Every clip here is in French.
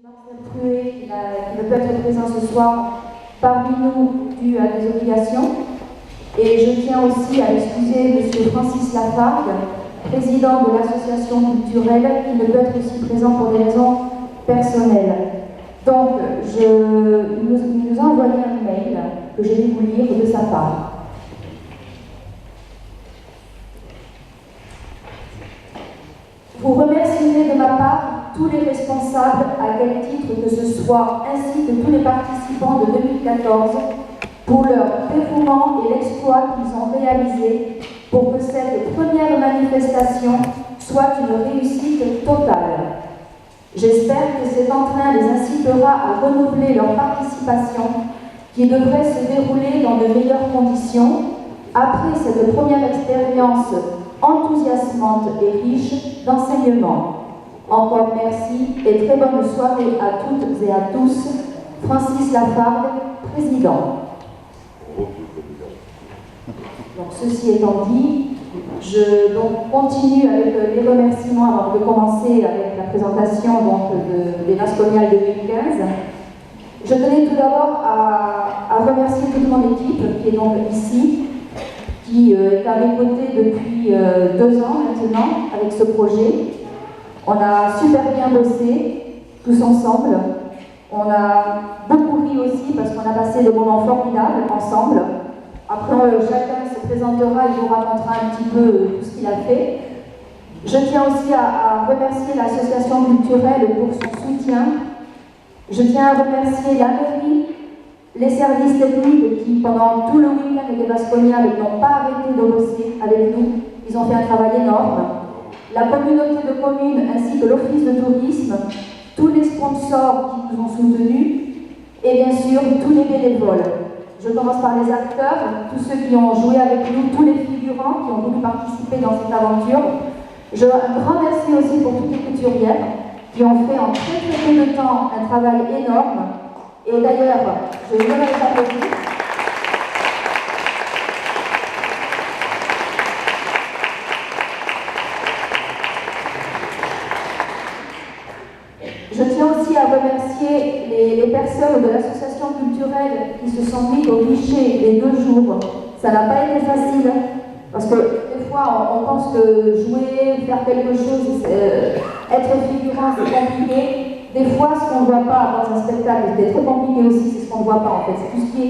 Marcel Truet, qui ne peut être présent ce soir parmi nous dû à des obligations. Et je tiens aussi à excuser M. Francis Lafargue, président de l'association culturelle, qui ne peut être aussi présent pour des raisons personnelles. Donc, il nous a envoyé un mail que je vais vous lire de sa part. Vous remercierez de ma part tous les responsables, à quel titre que ce soit, ainsi que tous les participants de 2014, pour leur dévouement et l'exploit qu'ils ont réalisé pour que cette première manifestation soit une réussite totale. J'espère que cet entrain les incitera à renouveler leur participation, qui devrait se dérouler dans de meilleures conditions, après cette première expérience enthousiasmante et riche d'enseignement. Encore merci et très bonne soirée à toutes et à tous. Francis Lafargue, président. Donc, ceci étant dit, je continue avec les remerciements avant de commencer avec la présentation des Vasconiales 2015. Je tenais tout d'abord à remercier toute mon équipe qui est donc ici, qui est à mes côtés depuis 2 ans maintenant avec ce projet. On a super bien bossé, tous ensemble. On a beaucoup ri aussi parce qu'on a passé des moments formidables ensemble. Après, chacun se présentera et vous racontera un petit peu tout ce qu'il a fait. Je tiens aussi à remercier l'association culturelle pour son soutien. Je tiens à remercier la mairie, les services techniques qui, pendant tout le week-end des Vasconiales, n'ont pas arrêté de bosser avec nous. Ils ont fait un travail énorme. La communauté de communes ainsi que l'office de tourisme, tous les sponsors qui nous ont soutenus et bien sûr tous les bénévoles. Je commence par les acteurs, tous ceux qui ont joué avec nous, tous les figurants qui ont voulu participer dans cette aventure. Un grand merci aussi pour toutes les couturières qui ont fait en très peu de temps un travail énorme. Et d'ailleurs, je veux les applaudir. Je tiens aussi à remercier les personnes de l'association culturelle qui se sont mises au guichet les 2 jours. Ça n'a pas été facile, parce que des fois on pense que jouer, faire quelque chose, être figurant, c'est compliqué. Des fois, ce qu'on ne voit pas dans un spectacle, c'est très compliqué aussi, c'est ce qu'on ne voit pas en fait. C'est tout ce qui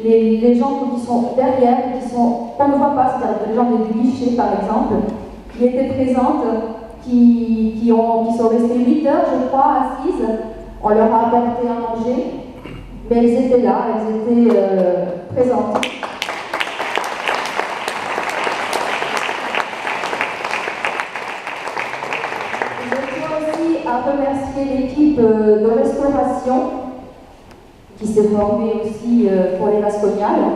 est les gens qui sont derrière, qu'on ne voit pas, c'est-à-dire les gens du guichet par exemple, qui étaient présentes, qui sont restées 8 heures, je crois, assises. On leur a apporté à manger, mais elles étaient là, elles étaient présentes. Je tiens aussi à remercier l'équipe de restauration qui s'est formée aussi pour les Vasconiales.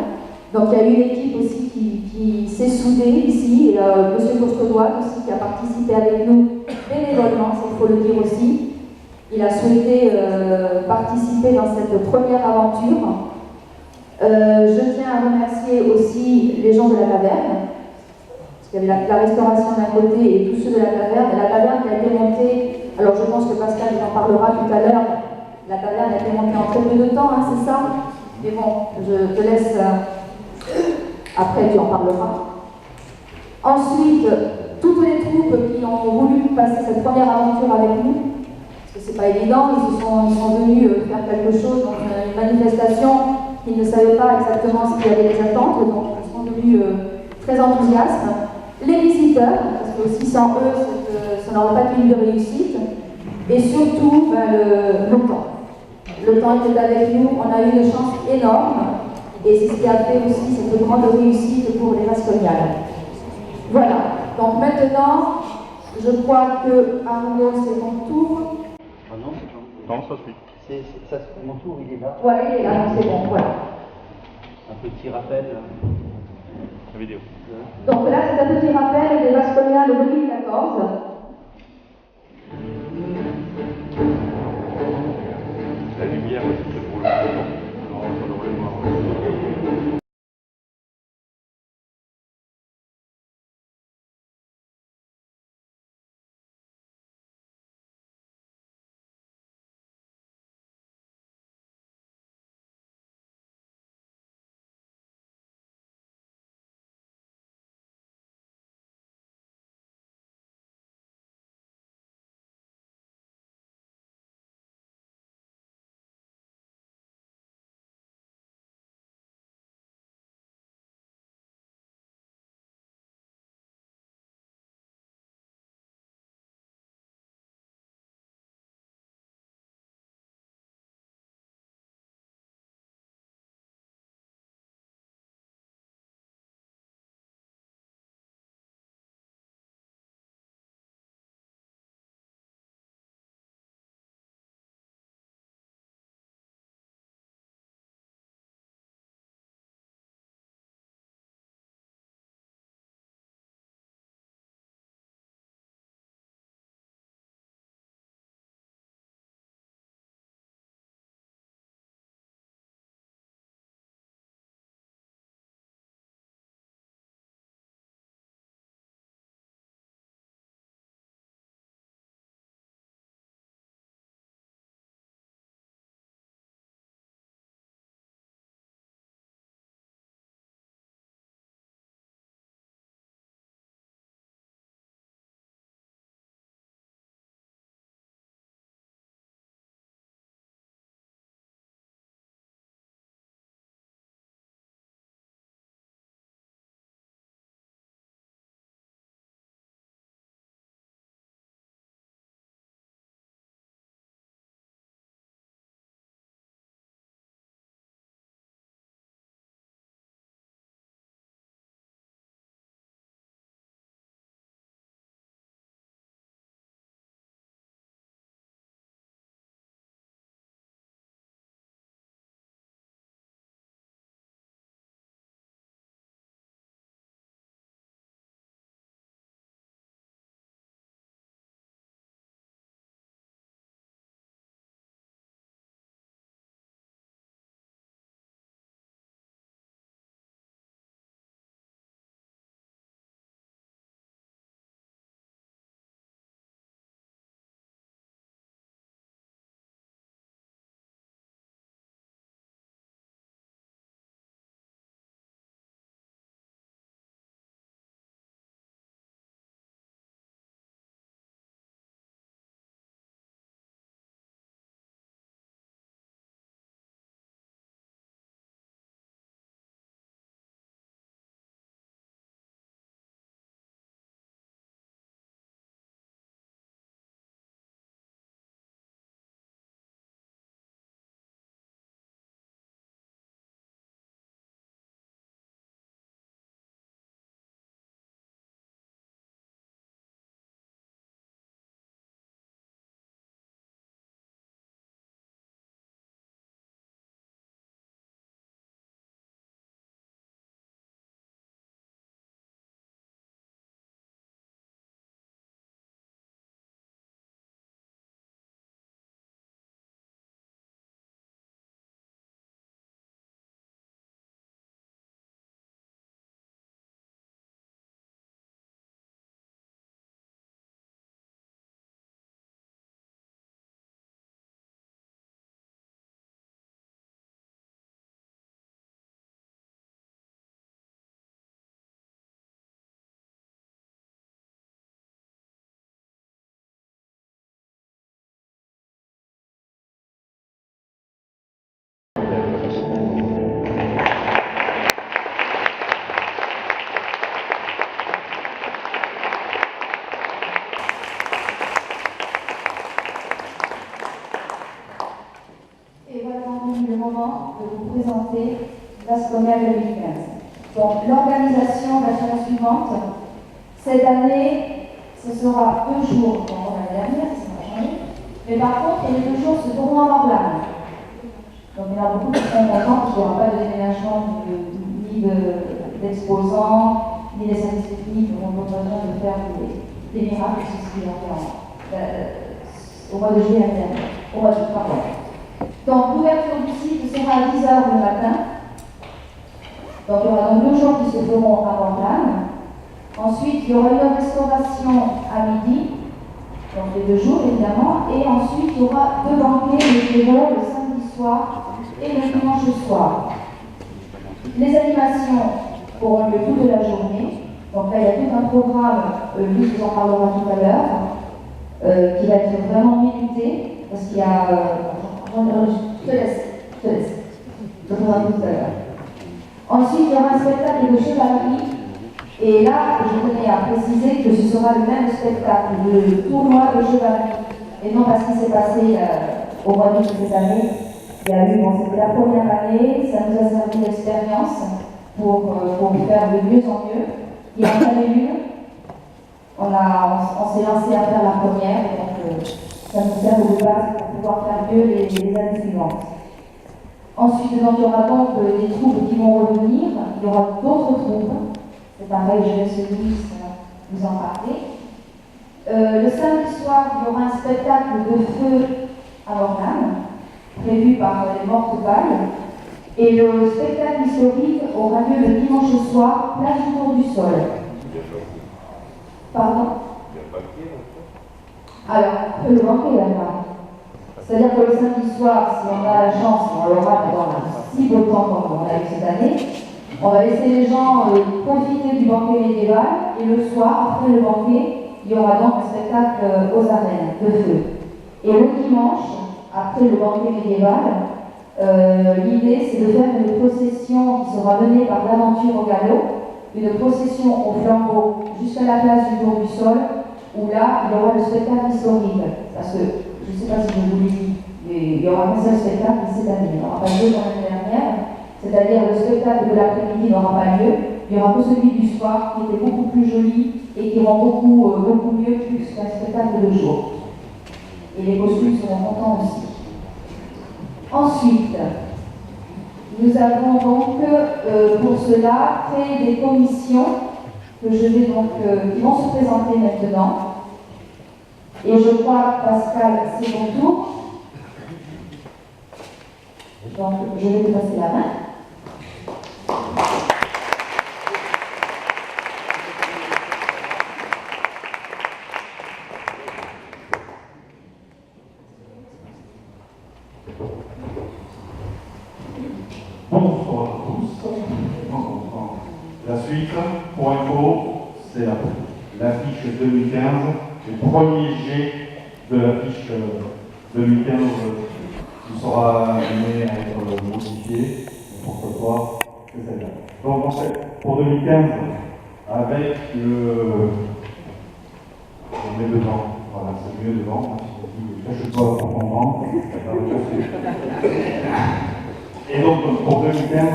Donc il y a une équipe aussi qui s'est soudée ici, M. Costaudois aussi qui a participé avec nous bénévolement, il faut le dire aussi. Il a souhaité participer dans cette première aventure. Je tiens à remercier aussi les gens de la taverne, parce qu'il y avait la restauration d'un côté et tous ceux de la taverne. Et la taverne qui a été montée, alors je pense que Pascal en parlera tout à l'heure, la taverne a été montée en très peu de temps, hein, c'est ça? Mais bon, je te laisse... Après, tu en parleras. Ensuite, toutes les troupes qui ont voulu passer cette première aventure avec nous, parce que c'est pas évident, ils sont venus faire quelque chose, donc une manifestation, ils ne savaient pas exactement ce qu'il y avait les attentes, donc ils sont venus très enthousiastes. Les visiteurs, parce que aussi sans eux, ça n'aurait pas été une réussite. Et surtout, le temps. Le temps était avec nous, on a eu une chance énorme. Et c'est ce qui a fait aussi cette grande réussite pour les Vasconiales. Voilà. Donc maintenant, je crois que Arnaud, c'est ton tour. Ah non, c'est pas mon tour. Non, ça suit. Mon tour, il est là. Voilà, il est là, c'est bon, voilà. Un petit rappel. La vidéo. Donc là, c'est un petit rappel des Vasconiales 2014. La lumière aussi, c'est pour le vous présenter Vasconia 2015. Donc l'organisation va être la suivante. Cette année, ce sera 2 jours, comme l'année dernière, ça va changer. Mais par contre, les 2 jours se tourneront à Morblane. Donc il y en a beaucoup qui seront contents parce qu'il n'y aura pas de déménagement ni d'exposants, ni des services techniques qui auront besoin de faire des miracles, c'est ce qu'ils ont fait au mois de juillet dernier, au mois de pardon. Donc l'ouverture du site sera à 10 h le matin. Donc il y aura donc 2 jours qui se feront à Morblane. Ensuite, il y aura une restauration à midi, donc les 2 jours évidemment, et ensuite il y aura 2 banquets médiévaux le samedi soir et le dimanche soir. Les animations auront lieu toute la journée. Donc là, il y a tout un programme, lui vous en parlera tout à l'heure, qui va être vraiment minuté, parce qu'il y a... je te laisse. Je te ferai tout à l'heure. Ensuite, il y aura un spectacle de chevalerie. Et là, je tenais à préciser que ce sera le même spectacle, le tournoi de chevalerie. Et non parce qu'il s'est passé au mois d'août de cette année. Il y a eu, c'était la première année, ça nous a servi d'expérience pour faire de mieux en mieux. Il y en avait une, on s'est lancé à faire la première, donc ça nous sert de base pour pouvoir faire mieux les années suivantes. Ensuite, donc, il y aura donc des troupes qui vont revenir, il y aura d'autres troupes, c'est pareil, je laisse Louis vous en parler. Le samedi soir, il y aura un spectacle de feu à Morblane, prévu par les Mortes-Balles. Et le spectacle historique aura lieu le dimanche soir, place du Tour du Sol. Pardon? Alors, le banquet là-bas. C'est-à-dire que le samedi soir, si on a la chance, on l'aura pendant si beau temps comme on a eu cette année, on va laisser les gens profiter du banquet médiéval et le soir, après le banquet, il y aura donc un spectacle aux arènes de feu. Et le dimanche, après le banquet médiéval, l'idée c'est de faire une procession qui sera menée par l'aventure au galop, une procession au flambeau jusqu'à la place du Tour du Sol, où là il y aura le spectacle historique. Parce que, je ne sais pas si je vous l'ai dit, mais il y aura qu'un seul spectacle cette année, il n'y aura pas 2 dans l'année dernière, c'est-à-dire le spectacle de l'après-midi n'aura pas lieu, il y aura que celui du soir qui était beaucoup plus joli et qui rend beaucoup mieux qu'un spectacle de jour. Et les costumes seront contents aussi. Ensuite, nous avons donc pour cela créé des commissions que je vais donc, qui vont se présenter maintenant. Et je crois, Pascal, c'est ton tour. Donc, je vais te passer la main. Bonsoir à tous. La suite, pour info, c'est l'affiche 2015, le premier jet de l'affiche 2015 qui sera amené à être modifié, pourquoi pas, c'est celle-là. Donc en fait, pour 2015, avec on met devant, voilà, c'est mieux devant, cache-toi pour comprendre. Et donc, pour 2015,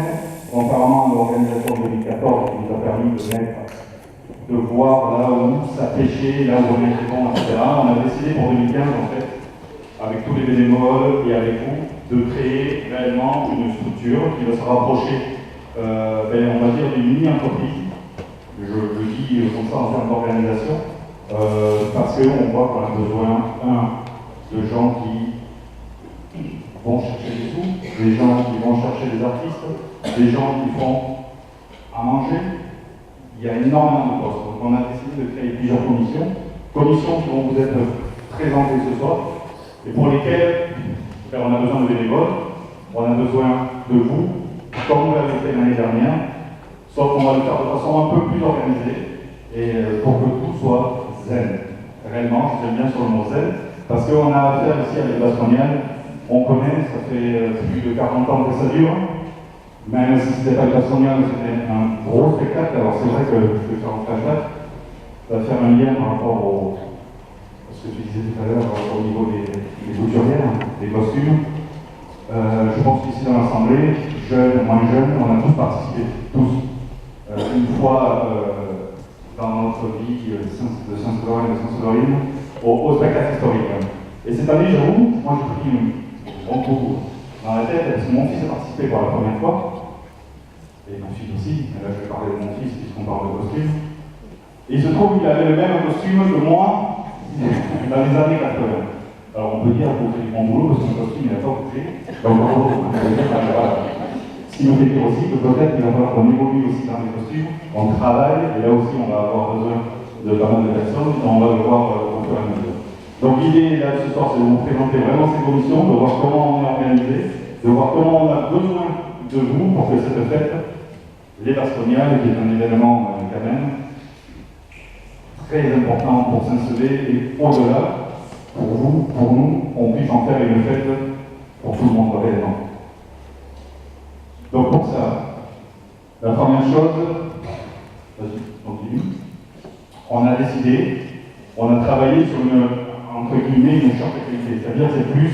contrairement à l'organisation 2014 qui nous a permis de voir là où ça pêchait, là où on était bon, etc., on a décidé pour 2015, en fait, avec tous les bénévoles et avec vous, de créer réellement une structure qui va se rapprocher, on va dire, d'une mini-entreprise. Je le dis comme ça en termes d'organisation, parce qu'on voit qu'on a besoin, de gens qui vont chercher des sous, des gens qui vont chercher des artistes, des gens qui font à manger. Il y a énormément de postes. Donc on a décidé de créer plusieurs commissions qui vont vous être présentées ce soir, et pour lesquelles on a besoin de bénévoles, on a besoin de vous, comme vous l'avez fait l'année dernière, sauf qu'on va le faire de façon un peu plus organisée, et pour que tout soit zen. Réellement, j'aime bien sur le mot zen, parce qu'on a affaire ici avec Vasconia. On connaît, ça fait plus de 40 ans que ça dure. Même si c'était pas le Vasconia, c'était un gros spectacle. Alors c'est vrai que je vais faire un flashback. Ça va faire un lien par rapport à ce que tu disais tout à l'heure au niveau des couturières, des costumes. Je pense qu'ici dans l'Assemblée, jeunes, moins jeunes, on a tous participé, tous. Une fois dans notre vie de Saint-Severine au spectacle historique. Et cette année, j'avoue, moi j'ai pris un bon coup dans la tête parce que mon fils a participé pour la première fois, et ma fille aussi, mais là je vais parler de mon fils puisqu'on parle de costume. Et il se trouve qu'il avait le même costume que moi dans les années 80. Alors on peut dire que vous faites du bon boulot parce que mon costume il n'a pas bougé. Donc voilà. Ce qui me fait dire aussi que peut-être qu'il va falloir qu'on évolue aussi dans les costumes, on travaille, et là aussi on va avoir besoin de pas mal de personnes, et on va le voir au fur et à mesure. Donc l'idée là ce soir c'est de vous présenter vraiment ces conditions, de voir comment on est organisé, de voir comment on a besoin de vous pour que cette fête, les Vascognales, qui est un événement quand même très important pour Saint-Sevé et au-delà, pour vous, pour nous, on puisse en faire une fête pour tout le monde réellement. Donc pour ça, la première chose, vas-y, continue. On a décidé, on a travaillé sur une, entre guillemets, une charte de qualité, c'est-à-dire que c'est plus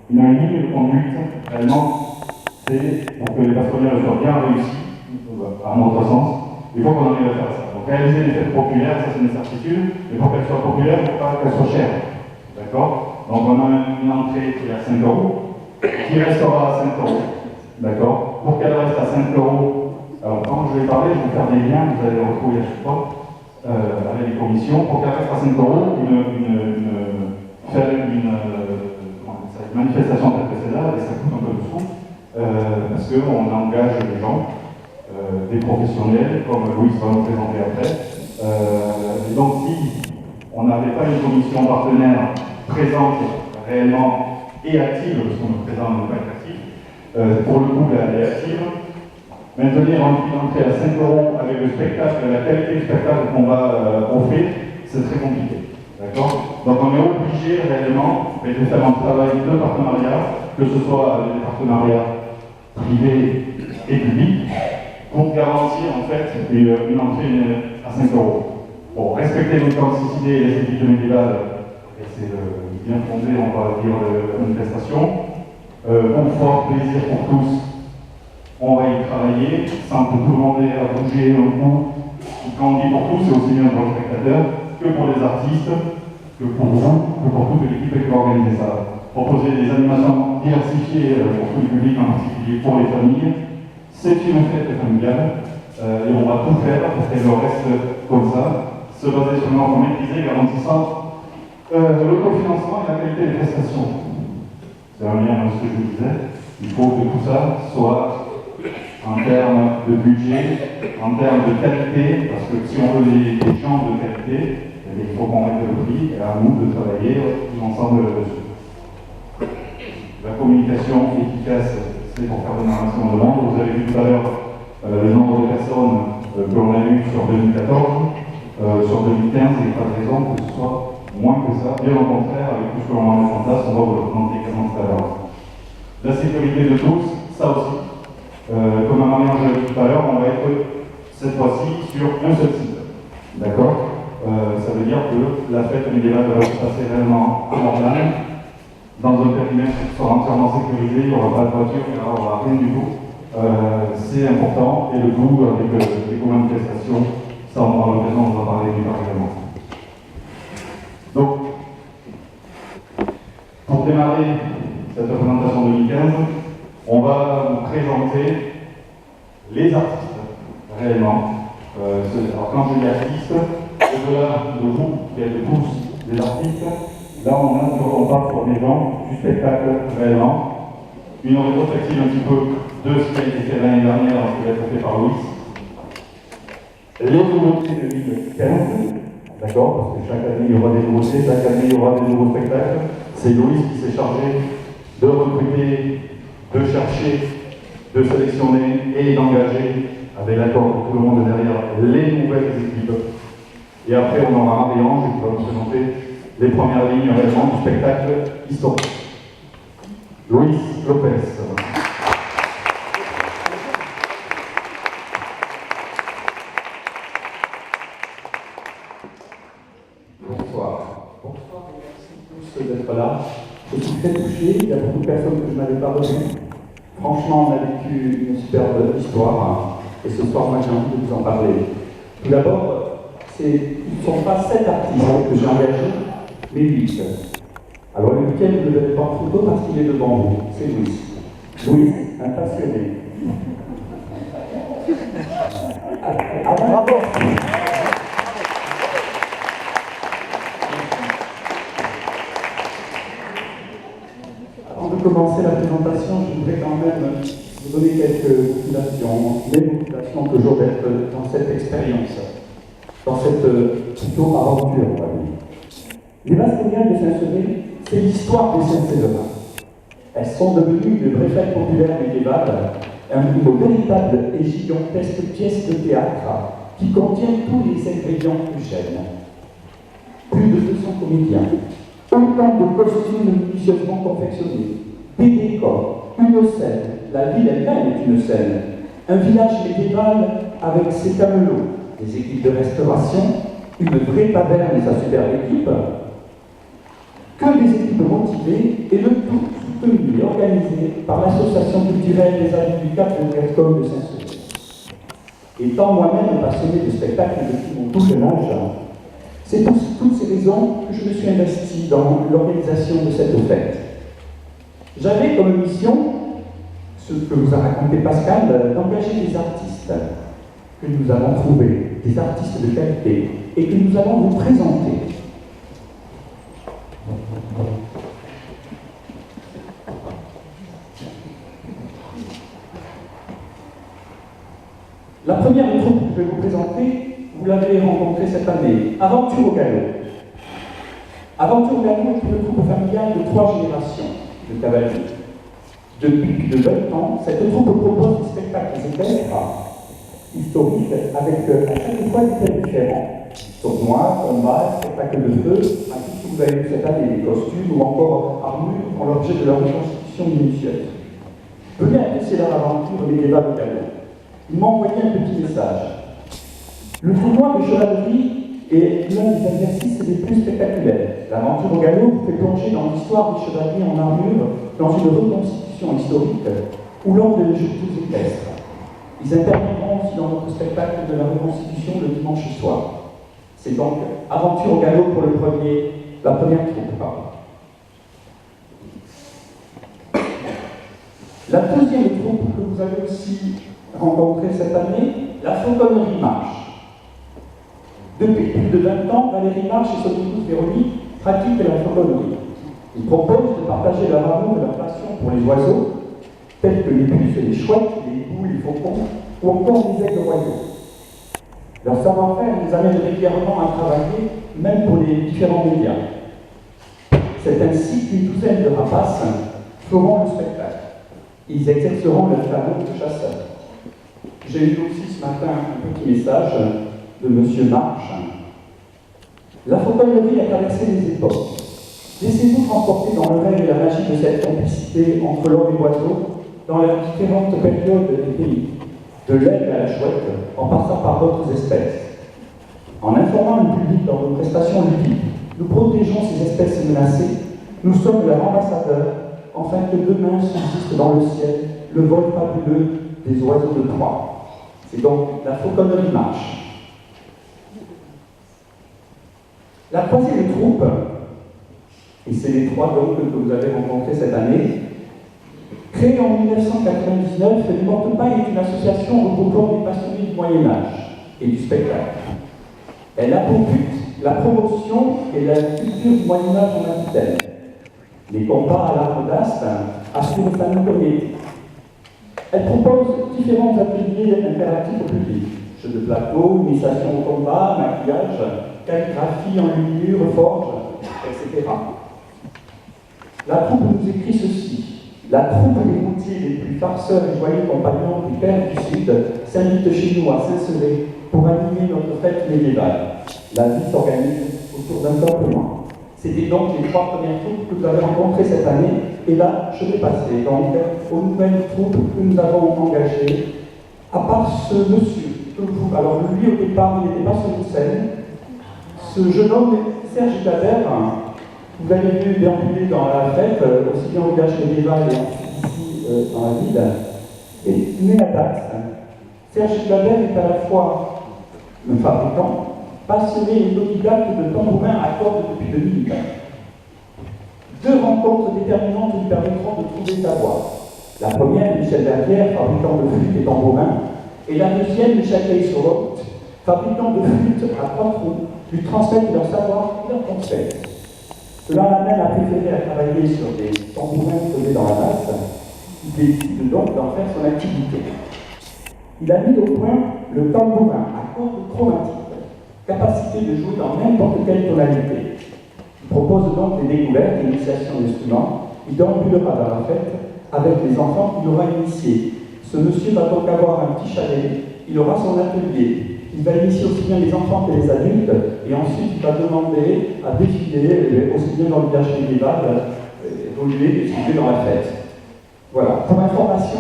une ligne de conduite, réellement, c'est pour que les Vascognales soient bien réussis, à notre sens, il faut qu'on arrive à faire ça. Donc réaliser des fêtes populaires, ça c'est une certitude, mais pour qu'elles soient populaires, il ne faut pas qu'elles soient chères. D'accord? Donc on a une entrée qui est à 5 €, qui restera à 5 €. D'accord? Pour qu'elle reste à 5 €, alors quand je vais parler, je vais faire des liens, vous allez les retrouver à chaque fois, avec les commissions. Pour qu'elle reste à 5 €, faire une manifestation telle que celle-là, et ça coûte un peu de sous, parce qu'on engage les gens, des professionnels, comme Louis va nous présenter après. Et donc si on n'avait pas une commission partenaire présente réellement et active, parce qu'on est présent, on n'est pas actif, pour le coup, elle est active. Maintenir un prix d'entrée à 5 € avec le spectacle, la qualité du spectacle qu'on va offrir, c'est très compliqué. D'accord? Donc on est obligé réellement de faire un travail de partenariat, que ce soit des partenariats privés et publics, pour garantir en fait une entrée à 5 €. Bon, respecter l'authenticité et l'esthétique médiévale, c'est bien fondé, on va dire, la manifestation. Confort, plaisir pour tous, on va y travailler, sans que tout le monde ait à bouger un coup. Quand on dit pour tous, c'est aussi bien pour les spectateurs que pour les artistes, que pour vous, que pour toute l'équipe qui va organiser ça. Proposer des animations diversifiées pour tout le public, en particulier pour les familles. C'est une fête familiale et on va tout faire pour qu'elle reste comme ça, se baser sur une offre maîtrisée, garantissant le cofinancement et la qualité des prestations. C'est un lien avec ce que je vous disais. Il faut que tout ça soit en termes de budget, en termes de qualité, parce que si on veut des gens de qualité, il faut qu'on mette le prix et à nous de travailler tous ensemble dessus. La communication efficace, c'est pour faire venir un maximum de monde. Vous avez vu tout à l'heure le nombre de personnes que l'on a eu sur 2014, sur 2015, il n'y a pas de raison que ce soit moins que ça. Bien au contraire, avec tout ce que l'on va mettre en place, on va vous le présenter également tout à l'heure. La sécurité de tous, ça aussi. Comme Marianne l'a dit tout à l'heure, on va être cette fois-ci sur un seul site. D'accord? Ça veut dire que la fête médiévale va se passer réellement à Morlagne, dans un périmètre qui sera entièrement sécurisé, il n'y aura pas de voiture, il n'y aura rien du tout. C'est important, et le tout avec les co-manifestations, ça on aura l'occasion de en parler plus particulièrement. Donc, pour démarrer cette présentation 2015, on va vous présenter les artistes, réellement. Alors quand je dis artistes, au-delà de vous, qui êtes tous des artistes, là on part sur les gens du spectacle réellement. Une rétrospective un petit peu de ce qui a été fait l'année dernière, ce qui va être fait par Louis. Les nouveautés de 2015, d'accord, parce que chaque année il y aura des nouveautés, chaque année il y aura des nouveaux spectacles. C'est Louis qui s'est chargé de recruter, de chercher, de sélectionner et d'engager, avec l'accord de tout le monde derrière, les nouvelles équipes. Et après, on aura Marie-Ange qui va vous présenter les premières lignes réellement du spectacle historique. Louis Lopez. Bonsoir. Bonsoir et merci tous d'être là. Je suis très touché, il y a beaucoup de personnes que je n'avais pas reçues. Franchement, on a vécu une superbe histoire, et ce soir, moi, j'ai envie de vous en parler. Tout d'abord, ce ne sont pas 7 artistes que j'ai engagés, mais 8. Alors, le week-end, vous ne le verrez pas en photo parce qu'il est devant vous. C'est Louis. Louis, un passionné. Bravo! Avant de commencer la présentation, je voudrais quand même vous donner quelques motivations, les motivations que j'aurais dans cette expérience, dans cette plutôt aventure, on va dire. Les Vasconiales de Saint-Sevé, c'est l'histoire des Saint-Séverins. Elles sont devenues de vraies fêtes populaires médiévales, une véritable et gigantesque pièce de théâtre qui contient tous les ingrédients du gène. Plus de 200 comédiens, autant de costumes minutieusement confectionnés, des décors, une scène, la ville elle-même est une scène, un village médiéval avec ses camelots, des équipes de restauration, une vraie taverne et sa superbe équipe, que des équipes motivées et le tout soutenu et organisé par l'association culturelle des Amis du Cap de Gascogne de Saint-Sevé. Étant moi-même passionné de spectacle depuis mon tout jeune âge, c'est pour toutes ces raisons que je me suis investi dans l'organisation de cette fête. J'avais comme mission, ce que vous a raconté Pascal, d'engager des artistes que nous avons trouvés, des artistes de qualité, et que nous allons vous présenter. La première troupe que je vais vous présenter, vous l'avez rencontrée cette année, Aventure au Galop. Aventure au Galop est une troupe familiale de 3 générations de cavaliers. Depuis plus de 20 ans, cette troupe propose des spectacles équestres historiques avec à chaque fois des thèmes différents. Tournois, combats, spectacles de feu, ainsi que vous avez vu cette année des costumes ou encore armures font l'objet de leur reconstitution minutieuse. Venez apprécier leur aventure médiévale au Galop. Ils m'ont envoyé un petit message. Le tournoi de chevalerie est l'un des exercices les plus spectaculaires. L'aventure au galop vous fait plonger dans l'histoire des chevaliers en armure, dans une reconstitution historique ou lors des jeux équestres. Ils interviendront aussi dans notre spectacle de la reconstitution le dimanche soir. C'est donc Aventure au galop pour la première troupe. La deuxième troupe que vous avez aussi rencontrée cette année, la Fauconnerie Marche. Depuis plus de 20 ans, Valérie Marche et son épouse Véronique pratiquent la fauconnerie. Ils proposent de partager leur amour et leur passion pour les oiseaux, tels que les puces et les chouettes, les hiboux et les faucons, ou encore les aigles royaux. Leur savoir-faire les amène régulièrement à travailler, même pour les différents médias. C'est ainsi qu'une douzaine de rapaces feront le spectacle. Ils exerceront leur talent de chasseurs. J'ai eu aussi ce matin un petit message de M. Marche. La fauconnerie a traversé les époques. Laissez-vous transporter dans le rêve et la magie de cette complicité entre l'homme et l'oiseau dans les différentes périodes des pays, de l'aigle à la chouette, en passant par d'autres espèces. En informant le public dans nos prestations ludiques, nous protégeons ces espèces menacées, nous sommes leurs ambassadeurs, afin que demain subsiste dans le ciel le vol fabuleux des oiseaux de proie. C'est donc la Fauconnerie Marche. La troisième troupe, et c'est les 3 donc que vous avez rencontrés cette année, créée en 1999, l'Immorte Paille est une association regroupant des passionnés du Moyen-Âge et du spectacle. Elle a pour but la promotion et la culture du Moyen-Âge en Aquitaine. Les combats à l'arme d'aspe assurent sa notoriété. Elle propose différents ateliers interactifs au public. Jeux de plateau, initiation au combat, maquillage, calligraphie en luminure, forge, etc. La troupe nous écrit ceci. La troupe des routiers les plus farceurs et joyeux compagnons du Père du Sud s'invite chez nous à Saint-Sevé pour animer notre fête médiévale. La vie s'organise autour d'un campement. C'était donc les 3 premières troupes que vous avez rencontrées cette année. Et là, je vais passer donc aux nouvelles troupes que nous avons engagées. À part ce monsieur, alors lui au départ, il n'était pas sur une scène. Ce jeune homme, Serge Cadère, vous avez vu déambuler dans la fête, aussi bien au village médiéval et ensuite ici dans la ville, est né à Dax. Serge Glaber est à la fois un fabricant, passionné et autodidacte de tambourins à cordes depuis 2000. Deux rencontres déterminantes lui permettront de trouver sa voie. La première, Michel Verrière, fabricant de flûtes et tambourins, et la deuxième, Michel Kaysorot, fabricant de flûtes à 3 trous, lui transmettent leur savoir et leur conseil. Cela l'amène à préférer à travailler sur des tambourins posés dans la masse. Il décide donc d'en faire son activité. Il a mis au point le tambourin à cordes chromatiques, capacité de jouer dans n'importe quelle tonalité. Il propose donc des découvertes et initiations d'instruments. Il déambulera dans la fête avec les enfants qu'il aura initiés. Ce monsieur va donc avoir un petit chalet, il aura son atelier. Il va initier aussi bien les enfants que les adultes, et ensuite il va demander à défiler aussi bien dans le village médiéval, évoluer, défiler dans la fête. Voilà. Pour information,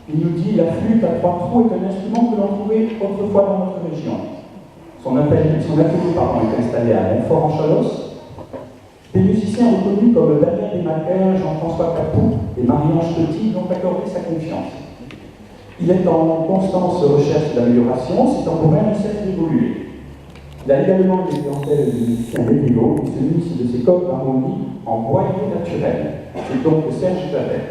il nous dit la flûte à 3 trous est un instrument que l'on trouvait autrefois dans notre région. Son atelier est installé à Montfort en Chalosse. Des musiciens reconnus comme Daniel Desmaquer, Jean-François Capou et Marie-Ange Petit ont accordé sa confiance. Il est en constante recherche d'amélioration, ses tambourins ne cessent d'évoluer. Il a également une clientèle de musiciens médiévaux qui se munissent de ses cordes d'harmonie en boyau naturel. C'est donc Serge Glaber.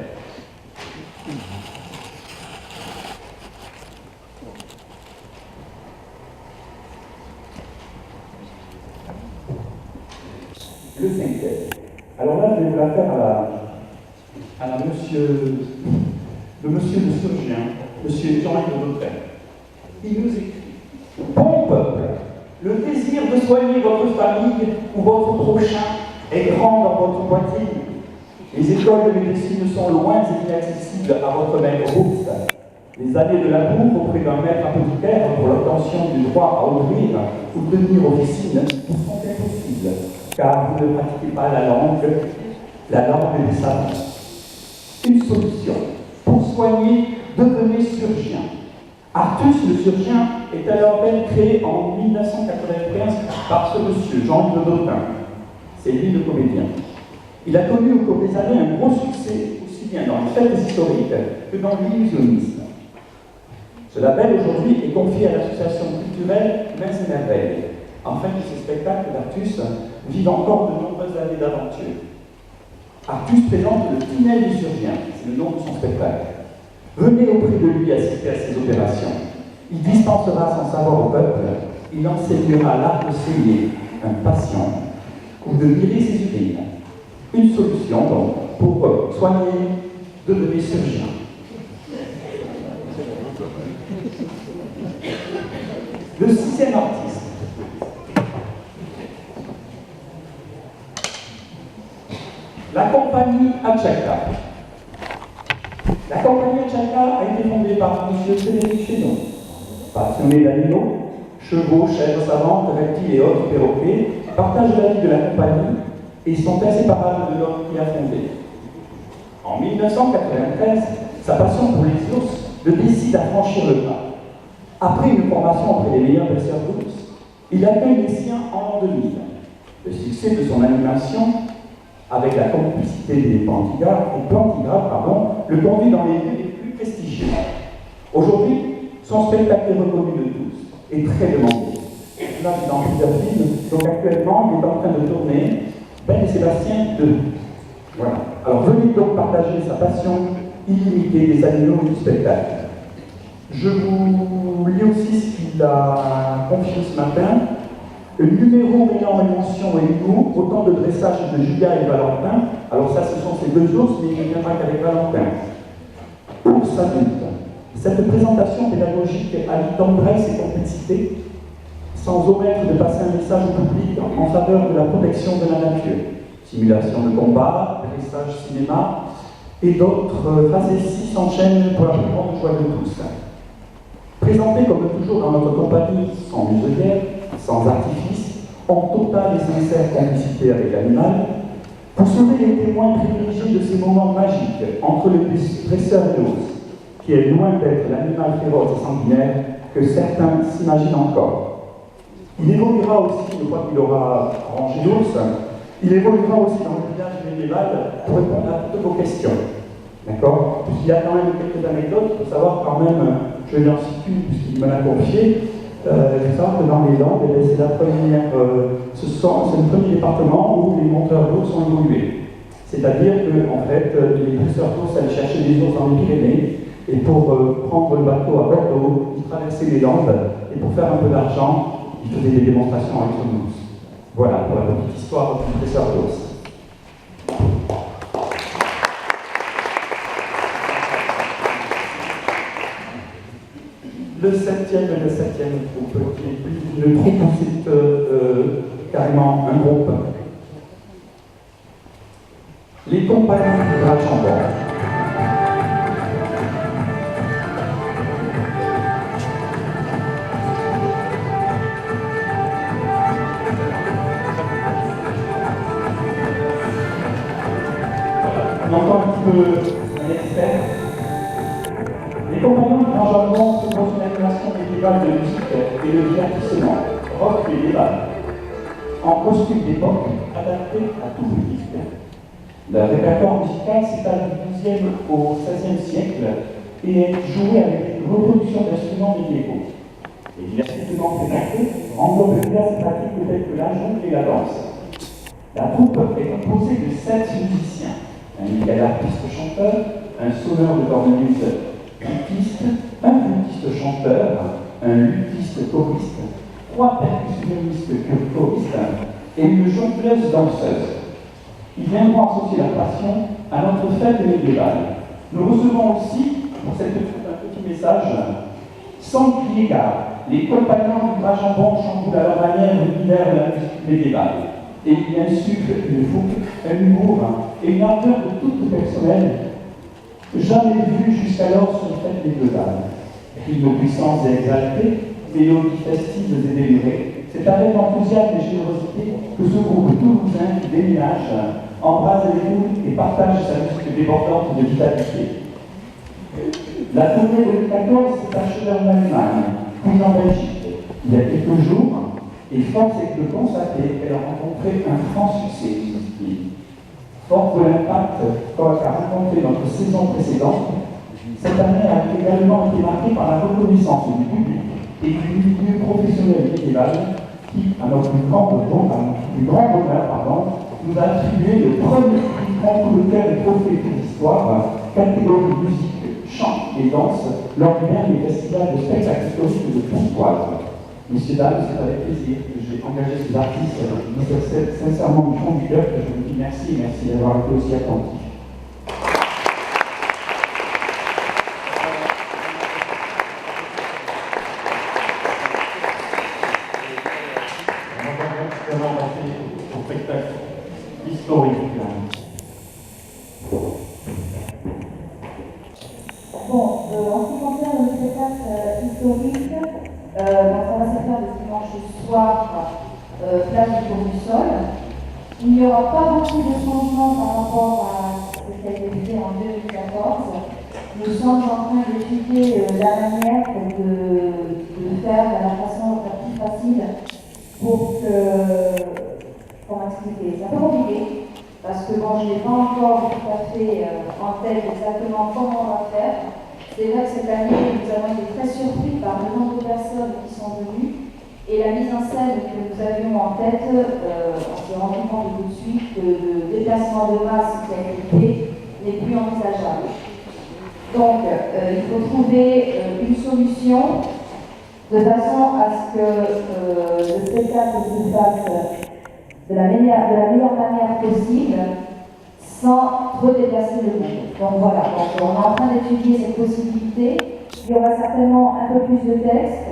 Le cinquième. Alors là, je vais vous la faire à la monsieur le surgien, monsieur Jean-Yves de Dautraine. Il nous écrit: Bon peuple, le désir de soigner votre famille ou votre prochain est grand dans votre poitrine. Les écoles de médecine sont loin et inaccessibles à votre maigre bourse. Les années de labour auprès d'un maître apothicaire pour l'obtention du droit à ouvrir ou tenir officine vous sont impossibles, car vous ne pratiquez pas la langue des savants. Une solution. Pour soigner, devenez surgien. Artus le surgien est alors même créé en 1995 par ce monsieur, Jean-Yves de Dautraine. C'est lui le comédien. Il a connu au cours des années un gros succès, aussi bien dans les fêtes historiques que dans l'illusionnisme. Ce label aujourd'hui est confié à l'association culturelle Mains et Merveilles, afin que ces spectacles d'Artus vivent encore de nombreuses années d'aventure. Artus présente le tunnel du surgien, c'est le nom de son spectacle. Venez auprès de lui assister à ses opérations. Il dispensera son savoir au peuple, il enseignera l'art de saigner un patient ou de virer ses urines. Une solution donc pour soigner, devenir surgien. Le sixième artiste. La compagnie Achaka. La compagnie Achaka a été fondée par M. Frédéric Chénon, passionné d'animaux, chevaux, chèvres savantes, reptiles et autres perroquets, partagent la vie de la compagnie et sont inséparables de l'homme qui a fondé. En 1993, sa passion pour les ours le décide à franchir le pas. Après une formation auprès des meilleurs dresseurs d'ours, il accueille les siens en l'an 2000. Le succès de son animation, avec la complicité des plantigraphes, le conduit dans les lieux les plus prestigieux. Aujourd'hui, son spectacle est reconnu de tous et très demandé. Là, c'est dans plusieurs films, donc actuellement, il est en train de tourner Ben et Sébastien 2. Voilà. Alors, venez donc partager sa passion illimitée des animaux du spectacle. Je vous lis aussi ce qu'il a confié ce matin. Le numéro mêlant émotion et humour, autant de dressage de Julia et Valentin. Alors ça, ce sont ces deux ours, mais il ne vient pas qu'avec Valentin. Ours adulte. Cette présentation pédagogique allie tendresse et complicité, sans omettre de passer un message au public en faveur de la protection de la nature. Simulation de combat, dressage cinéma, et d'autres facéties s'enchaînent pour la plus grande joie de tous. Présenté comme toujours dans notre compagnie, sans muselière, sans artifice, en totale et sincère complicité avec l'animal, vous serez les témoins privilégiés de ces moments magiques entre le dresseur et l'ours, qui est loin d'être l'animal féroce et sanguinaire que certains s'imaginent encore. Il évoluera aussi, une fois qu'il aura rangé l'ours, il évoluera aussi dans le village médiéval pour répondre à toutes vos questions. D'accord? Puisqu'il y a quand même quelques anecdotes, il faut savoir quand même, je lui en cite une puisqu'il me l'a confié. Il faut savoir que dans les Landes, c'est le premier département où les monteurs d'eau sont évolués. C'est-à-dire que, en fait, les pousseurs d'eau allaient chercher des eaux dans les Pyrénées, et pour prendre le bateau à Bordeaux, ils traversaient les Landes, et pour faire un peu d'argent, ils faisaient des démonstrations avec Toulouse. Voilà pour la petite histoire du pousseur d'eau. Le septième groupe, qui est plus une troupe, c'est carrément un groupe. Les compagnons du Bras de Chambord. On entend un petit peu un extrait. Les compagnons du Grand Jalon proposent une animation médiévale de musique et de divertissement, rock et débat, en costume d'époque adapté à tout public. Le répertoire musical s'étale du XIIe au XVIe siècle et est joué avec une reproduction d'instruments médiévaux. Et l'instrument présenté englobe diverses pratiques telles que la joute et la danse. La troupe est composée de 7 musiciens, un galartiste-chanteur, un sonneur de cornemuse luthiste, un flûtiste-chanteur, un luthiste-choriste, 3 percussionnistes choristes et une jongleuse-danseuse. Ils viendront associer la passion à notre fête médiévale. Nous recevons aussi, pour cette un petit message, sans crier gare, les compagnons du Bras Jambon chamboulent à leur manière l'univers de la musique médiévale. Et ils insufflent une fougue, un humour et une ardeur de toute personnelle, jamais vue jusqu'alors sur une fête médiévale. Rythme puissants et exaltés, mélodies festives et délurées. C'est avec enthousiasme et générosité que ce groupe toulousain qui déménage, embrasse les foules et partage sa musique débordante de vitalité. La tournée de 2014 s'est achevée en Allemagne, puis en Belgique, il y a quelques jours, et force est de constater qu'elle a rencontré un franc succès musical. Forte de l'impact qu'a rencontré notre saison précédente, cette année a également été marquée par la reconnaissance du public et du milieu professionnel médiéval qui, à notre plus grand bonheur, nous a attribué le premier prix contre le cœur et trophée de l'histoire, catégorie musique, chant et danse, lors du dernier festival de spectacle historique de Pontoise. Messieurs, dames, c'est avec plaisir que j'ai engagé ces artistes. Je vous remercie sincèrement du fond du cœur que je vous dis merci et merci d'avoir été aussi attentifs. Au spectacle historique. Bon, en ce qui concerne le spectacle historique, ça va se faire le dimanche soir, place du Tour du Sol. Il n'y aura pas beaucoup de changements par rapport à ce qui a été fait en 2014. Nous sommes en train d'étudier la manière de faire de la façon la plus facile pour que, comment expliquer, c'est un peu compliqué, parce que bon, je n'ai pas encore tout à fait en tête exactement comment on va faire. C'est vrai que cette année, nous avons été très surpris par le nombre de personnes qui sont venues et la mise en scène que nous avions en tête, on s'est rendu compte tout de suite que le déplacement de masse qui a été fait n'est plus envisageable. Donc, il faut trouver une solution de façon à ce que le spectacle se fasse de la meilleure manière possible, sans trop déplacer le monde. Donc voilà, donc on est en train d'étudier cette possibilité. Il y aura certainement un peu plus de texte,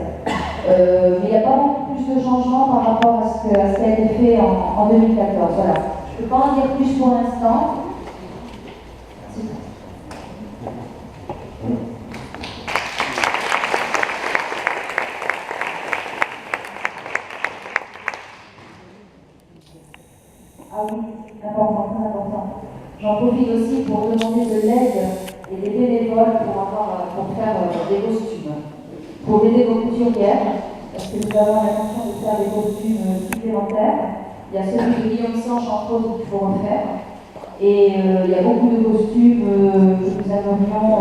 mais il n'y a pas beaucoup plus de changements par rapport à ce qui a été fait en 2014. Voilà. Je ne peux pas en dire plus pour l'instant. Ah oui, important, très important. J'en profite aussi pour demander de l'aide et des bénévoles pour faire des costumes. Pour aider vos couturières, parce que nous avons l'intention de faire des costumes supplémentaires. Il y a celui de Guillaume Sanche, entre autres, qu'il faut refaire. Et il y a beaucoup de costumes que nous aimerions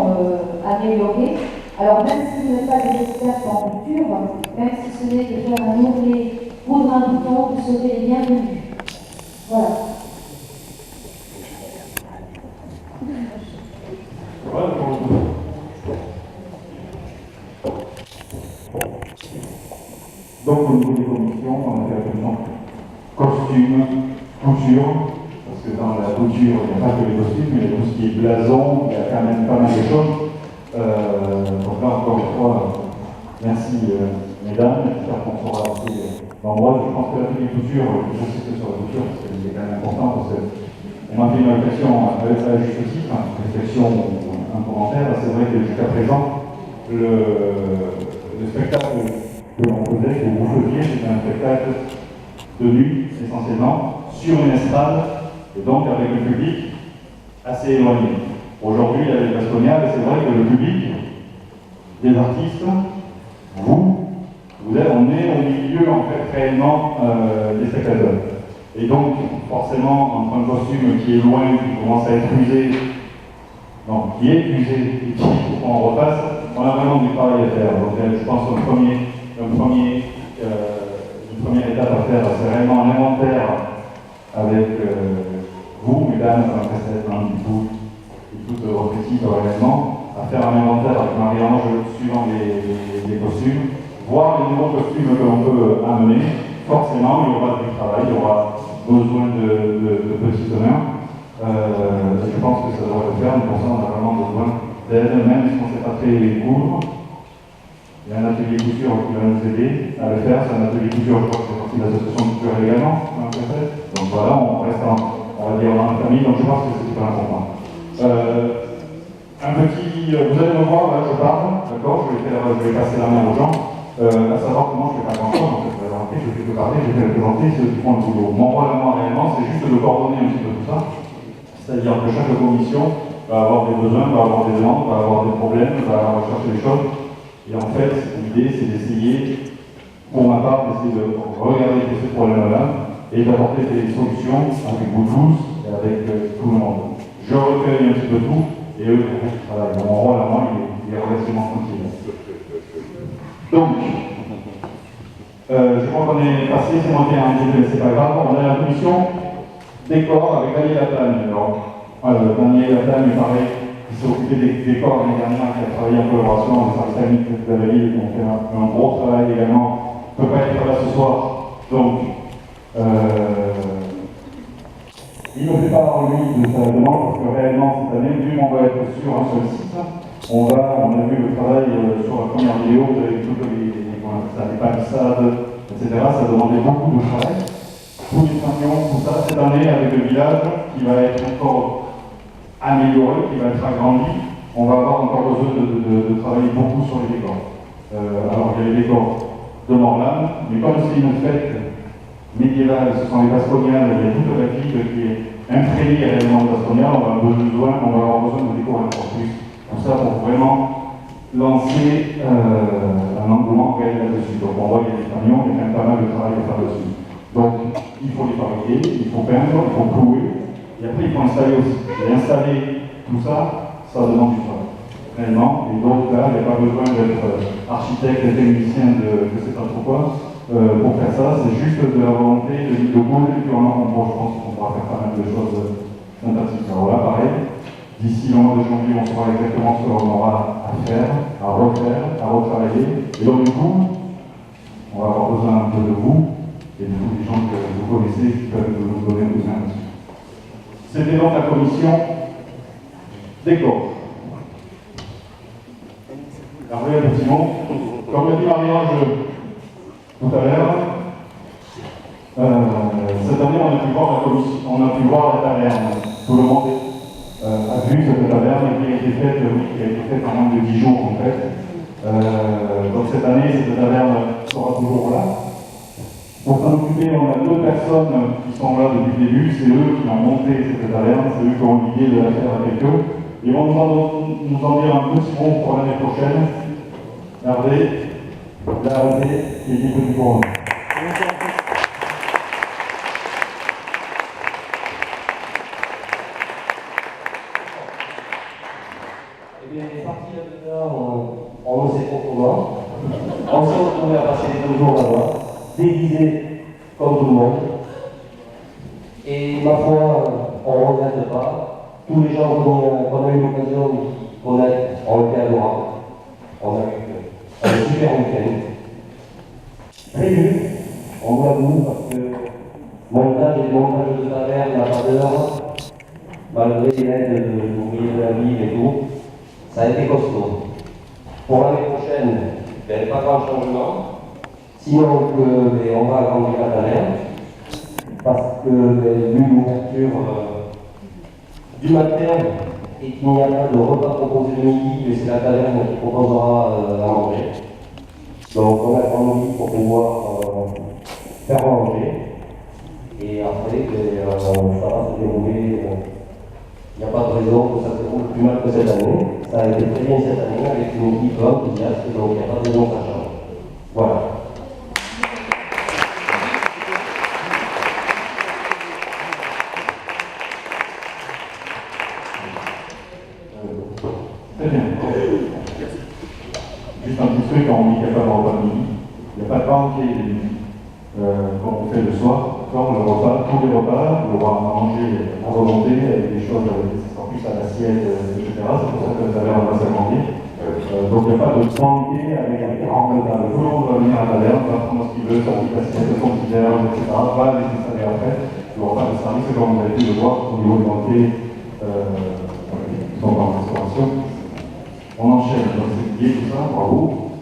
améliorer. Alors même si vous n'êtes pas des experts en couture, même si ce n'est que faire un ourlet, poudre un bouton, vous serez les bienvenus. Voilà. Donc au niveau des commissions, on a fait la commission costume, couture, parce que dans la couture, il n'y a pas que les costumes, il y a tout ce qui est blason, il y a quand même pas mal de choses. Donc là, encore une fois, merci mesdames, j'espère qu'on saura avancer l'endroit. Je pense que la couture, je sais que sur la couture, parce qu'elle est quand même importante, parce qu'on m'a fait une réflexion à juste titre, une réflexion, un commentaire. C'est vrai que jusqu'à présent, le spectacle que l'on faisait, que vous faisiez, c'était un spectacle de nuit, essentiellement, sur une estrade, et donc avec un public assez éloigné. Aujourd'hui, avec Vasconia, c'est vrai que le public des artistes, on est au milieu, en fait, réellement des spectateurs. Et donc, forcément, entre un costume qui est loin, qui commence à être usé, donc qui est usé et qui faut qu'on repasse, on a vraiment du travail à faire. Donc, je pense qu'une première étape à faire, c'est vraiment un inventaire avec vous, mesdames, toutes vos équipes réellement, à faire un inventaire avec Marie-Ange suivant les costumes, voir les nouveaux costumes que l'on peut amener. Forcément, il y aura du travail, il y aura besoin de petits honneurs. Je pense que ça devrait le faire, mais pour ça, on a vraiment besoin d'aide, même si on ne sait pas très coudre. Il y a un atelier couture qui va nous aider à le faire. C'est un atelier couture, je crois que c'est partie de l'association culturelle également. Donc voilà, on reste on va dire en famille, donc je pense que c'est super important. Vous allez me voir, là je parle, d'accord, je vais passer la main aux gens, à savoir comment je fais pas grand-chose, en fait, je fais que parler, je vais présenter ceux qui font le boulot. Mon rôle à moi réellement, c'est juste de coordonner un petit peu tout ça, c'est-à-dire que chaque commission va avoir des besoins, va avoir des demandes, va avoir des problèmes, va rechercher des choses, et en fait, l'idée c'est d'essayer, pour ma part, d'essayer de regarder ces problèmes-là, et d'apporter des solutions avec vous tous et avec tout le monde. Je recueille un petit peu tout, et eux, voilà, mon rôle à moi, il est relativement tranquille. Donc, je crois qu'on est passé, c'est monté un petit peu, c'est pas grave, on a la commission décor avec Daniel Latagne. Alors, Daniel Latagne, pareil, qui s'est occupé des décors l'année dernière, qui a travaillé en collaboration avec les services techniques de la ville, qui ont fait un gros travail également, ne peut pas être là ce soir, donc il ne fait pas lui de sa demande parce que réellement cette année, vu qu'on va être sur un seul site, on a vu le travail sur la première vidéo, vous avez vu toutes les palissades, etc. Ça demandait beaucoup de travail. Tous les camions, tout ça, cette année avec le village qui va être encore amélioré, qui va être agrandi, on va avoir encore besoin de travailler beaucoup sur les décors. Alors il y a les décors de Morlan, mais comme c'est une fête médiévale, ce sont les Vasconiales, il y a toute la ville qui est imprégnée réellement de Vasconiales, on va avoir besoin de décorer encore plus. Tout ça pour vraiment lancer un engouement réel là-dessus. Donc on voit qu'il y a des camions, il y a quand même pas mal de travail à faire dessus. Donc il faut les fabriquer, il faut peindre, il faut clouer, et après il faut installer aussi. Et installer tout ça, ça demande du temps. Réellement, et donc là, il n'y a pas besoin d'être architecte et technicien de je ne sais pas trop quoi. Pour faire ça, c'est juste de la volonté de goût, et puis je pense qu'on pourra faire pas mal de choses sympathiques. Alors là, pareil, d'ici le mois de janvier, on saura exactement ce qu'on aura à faire, à refaire, à retravailler. Et donc du coup, on va avoir besoin un peu de vous et de tous les gens que vous connaissez qui peuvent nous donner des informations. C'était donc la commission décor. Hervé, un petit mot. Comme le dit Marie-Ange tout à l'heure, cette année on a pu voir la commission, on a pu voir la taverne. Tout le monde a vu cette taverne qui a été faite en moins de 10 jours en fait. Donc cette année, cette taverne sera toujours là. Pour s'en occuper, on a 2 personnes qui sont là depuis le début, c'est eux qui ont monté cette taverne, c'est eux qui ont l'idée de la faire avec eux. Ils vont nous en dire un petit mot pour l'année prochaine. Hervé, qui est libre du courant. moi. On s'est retrouvés à passer les 2 jours là-bas, déguisés comme tout le monde. Et ma foi, on ne regrette pas. Tous les gens qu'on a eu l'occasion de connaître ont été adorables. On a eu un super week-end. Très dur, on vous l'avoue, parce que montage et démontage de taverne à pas d'heure, malgré l'aide de l'ouvrier de la ville et tout, ça a été costaud. Pour l'année prochaine, il n'y avait pas grand changement, sinon on va agrandir la taverne, parce que l'ouverture du matin et qu'il n'y a pas de repas proposé le midi, et c'est la taverne qui proposera à manger. Donc on a grandi pour pouvoir faire manger. Et après, ça va se dérouler. Il n'y a pas de raison que ça se déroule plus mal que cette année. Ça a été très bien cette année avec une équipe enthousiaste, donc il n'y a pas de raison que ça change. Voilà. Très bien. Juste un petit truc, quand on dit qu'il n'y a pas de repas de midi, il n'y a pas de banquet de midi, comme on fait le soir. Le repas, tous les repas, on aura à manger à volonté, avec des choses, en plus à l'assiette, etc. C'est pour ça que la taverne va s'agrandir. Donc il n'y a pas de banquet avec un 40 tables. Tout le monde va venir à la taverne, va prendre ce qu'il veut, sa petite assiette, son petit verre, etc. Va les installer après. Le repas de service, c'est comme vous avez pu le voir au niveau du banquet, qui sont en restauration. On enchaîne, donc c'est lié tout ça, bravo.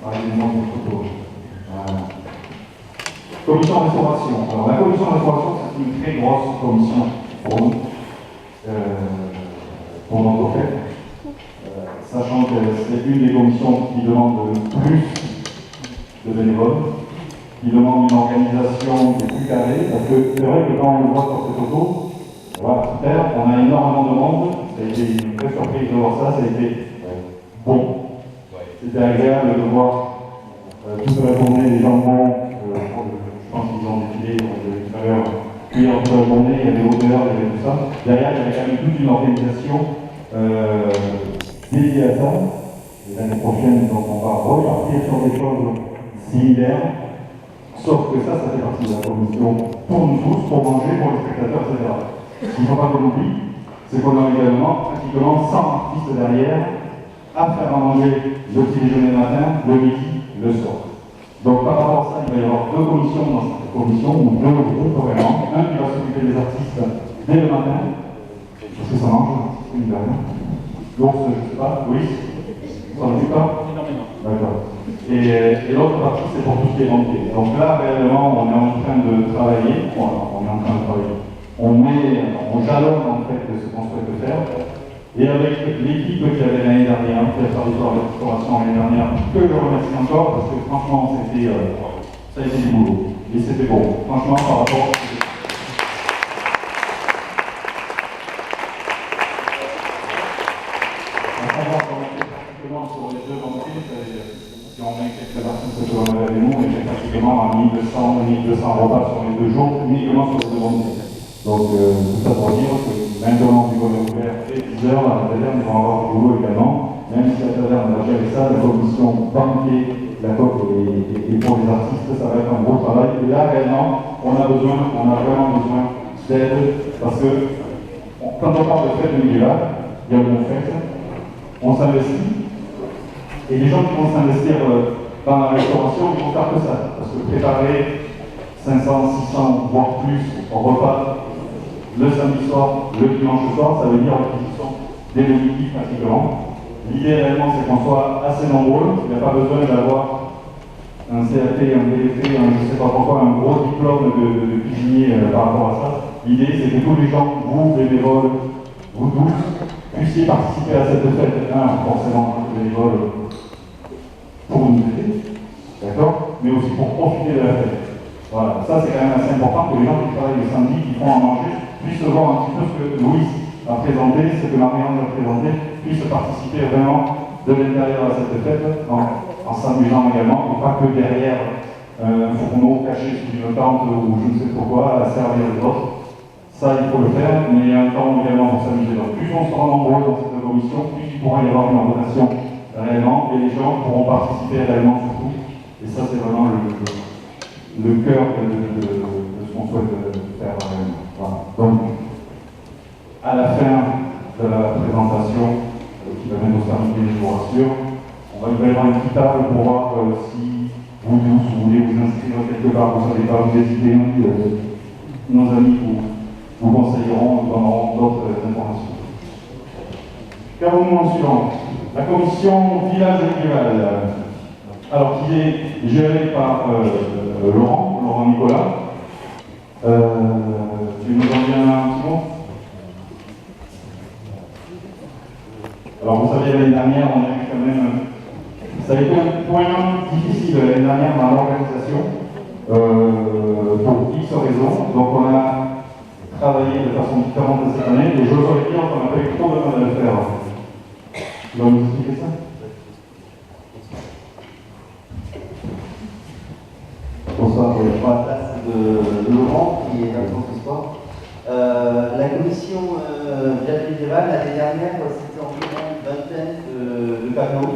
Allez, les noms de photos. Commission restauration. Alors la commission restauration, c'est une très grosse commission pour nous, pour notre fête, sachant que c'est une des commissions qui demande le plus de bénévoles, qui demande une organisation qui est plus carrée, parce que c'est vrai que quand on le voit sur ces photos, voilà, super, on a énormément de monde, ça a été une vraie surprise de voir ça, ça a été bon, c'était agréable de voir toute la journée des gens bons. Je pense qu'ils ont défilé tout à l'heure, puis en toute la journée, il y avait l'odeur, il y avait tout ça. Derrière, il y avait quand même toute une organisation dédiée à ça. Et l'année prochaine, donc, on va repartir sur des choses similaires, sauf que ça fait partie de la commission pour nous tous, pour manger, pour les spectateurs, etc. Ce qu'il ne faut pas qu'on oublie, c'est qu'on a également pratiquement 100 artistes derrière à faire à manger le petit déjeuner le matin, le midi, le soir. Donc par rapport à ça, il va y avoir 2 commissions dans cette commission, ou 2 groupes vraiment. Un qui va s'occuper des artistes dès le matin, parce que ça mange, c'est une dernière. L'ours, je ne sais pas, Louis, ça ne occupe pas? D'accord. Et l'autre partie, c'est pour tout ce qui est banquet. Donc là, réellement, on est en train de travailler, on jalonne en fait de ce qu'on souhaite faire. Et avec l'équipe qui avait l'année dernière, qui a travaillé sur la restauration l'année dernière, que je remercie encore, parce que franchement, ça a été du boulot. Et c'était bon. Franchement, par rapport à... Sur les 2 banquets, si on met quelques artistes que l'on avait avec nous, on était pratiquement à 1200 repas sur les 2 jours, uniquement sur les 2 banquets. Donc, tout ça pour dire que maintenant, du volet ouvert et 10 heures, la taverne va avoir du boulot également, même si la taverne va gérer ça, la commission banquier, la COP et pour les artistes, ça va être un gros travail. Et là, réellement, on a vraiment besoin d'aide, parce que quand on parle de fête de milieu, il y a une fête, on s'investit, et les gens qui vont s'investir dans la restauration, ils vont faire que ça, parce que préparer 500, 600, voire plus en repas, le samedi soir, le dimanche soir, ça veut dire l'acquisition des midi pratiquement. L'idée réellement, c'est qu'on soit assez nombreux. Il n'y a pas besoin d'avoir un CAP, un DFT, je ne sais pas pourquoi, un gros diplôme de cuisinier par rapport à ça. L'idée, c'est que tous les gens, vous, bénévoles, vous tous, puissiez participer à cette fête. Forcément, bénévoles pour nous aider, d'accord, mais aussi pour profiter de la fête. Voilà, ça c'est quand même assez important que les gens qui travaillent le samedi, qui font à manger, puissent voir un petit peu ce que Louis a présenté, ce que Marianne a présenté, puissent participer vraiment de l'intérieur à cette fête, en s'amusant également, et pas que derrière un fourneau caché sous une tente ou je ne sais pourquoi, à servir les autres. Ça, il faut le faire, mais il y a un temps également pour s'amuser. Donc plus on sera nombreux dans cette commission, plus il pourra y avoir une organisation réellement, et les gens pourront participer réellement surtout. Et ça, c'est vraiment le cœur de ce qu'on souhaite faire. Voilà. Donc, à la fin de la présentation, qui va bientôt se terminer, je vous rassure, on va ouvrir une petite table pour voir si vous tous vous voulez vous inscrire quelque part, vous savez pas, vous hésitez, nos amis vous conseilleront, nous donneront d'autres informations. Car au moment suivant, la commission village médiéval, alors qui est gérée par Laurent Nicolas. Tu nous en dis un petit mot? Alors vous savez, l'année dernière, on a eu quand même, ça a été un point difficile l'année dernière dans l'organisation, pour X raisons. Donc on a travaillé de façon différente cette année, et j'ose dire qu'on n'a pas eu trop de mal à le faire. Tu vas nous expliquer ça? Bonsoir, je prends la place de Laurent, qui est absent ce soir. La commission village médiéval, l'année dernière, c'était environ une vingtaine de panneaux.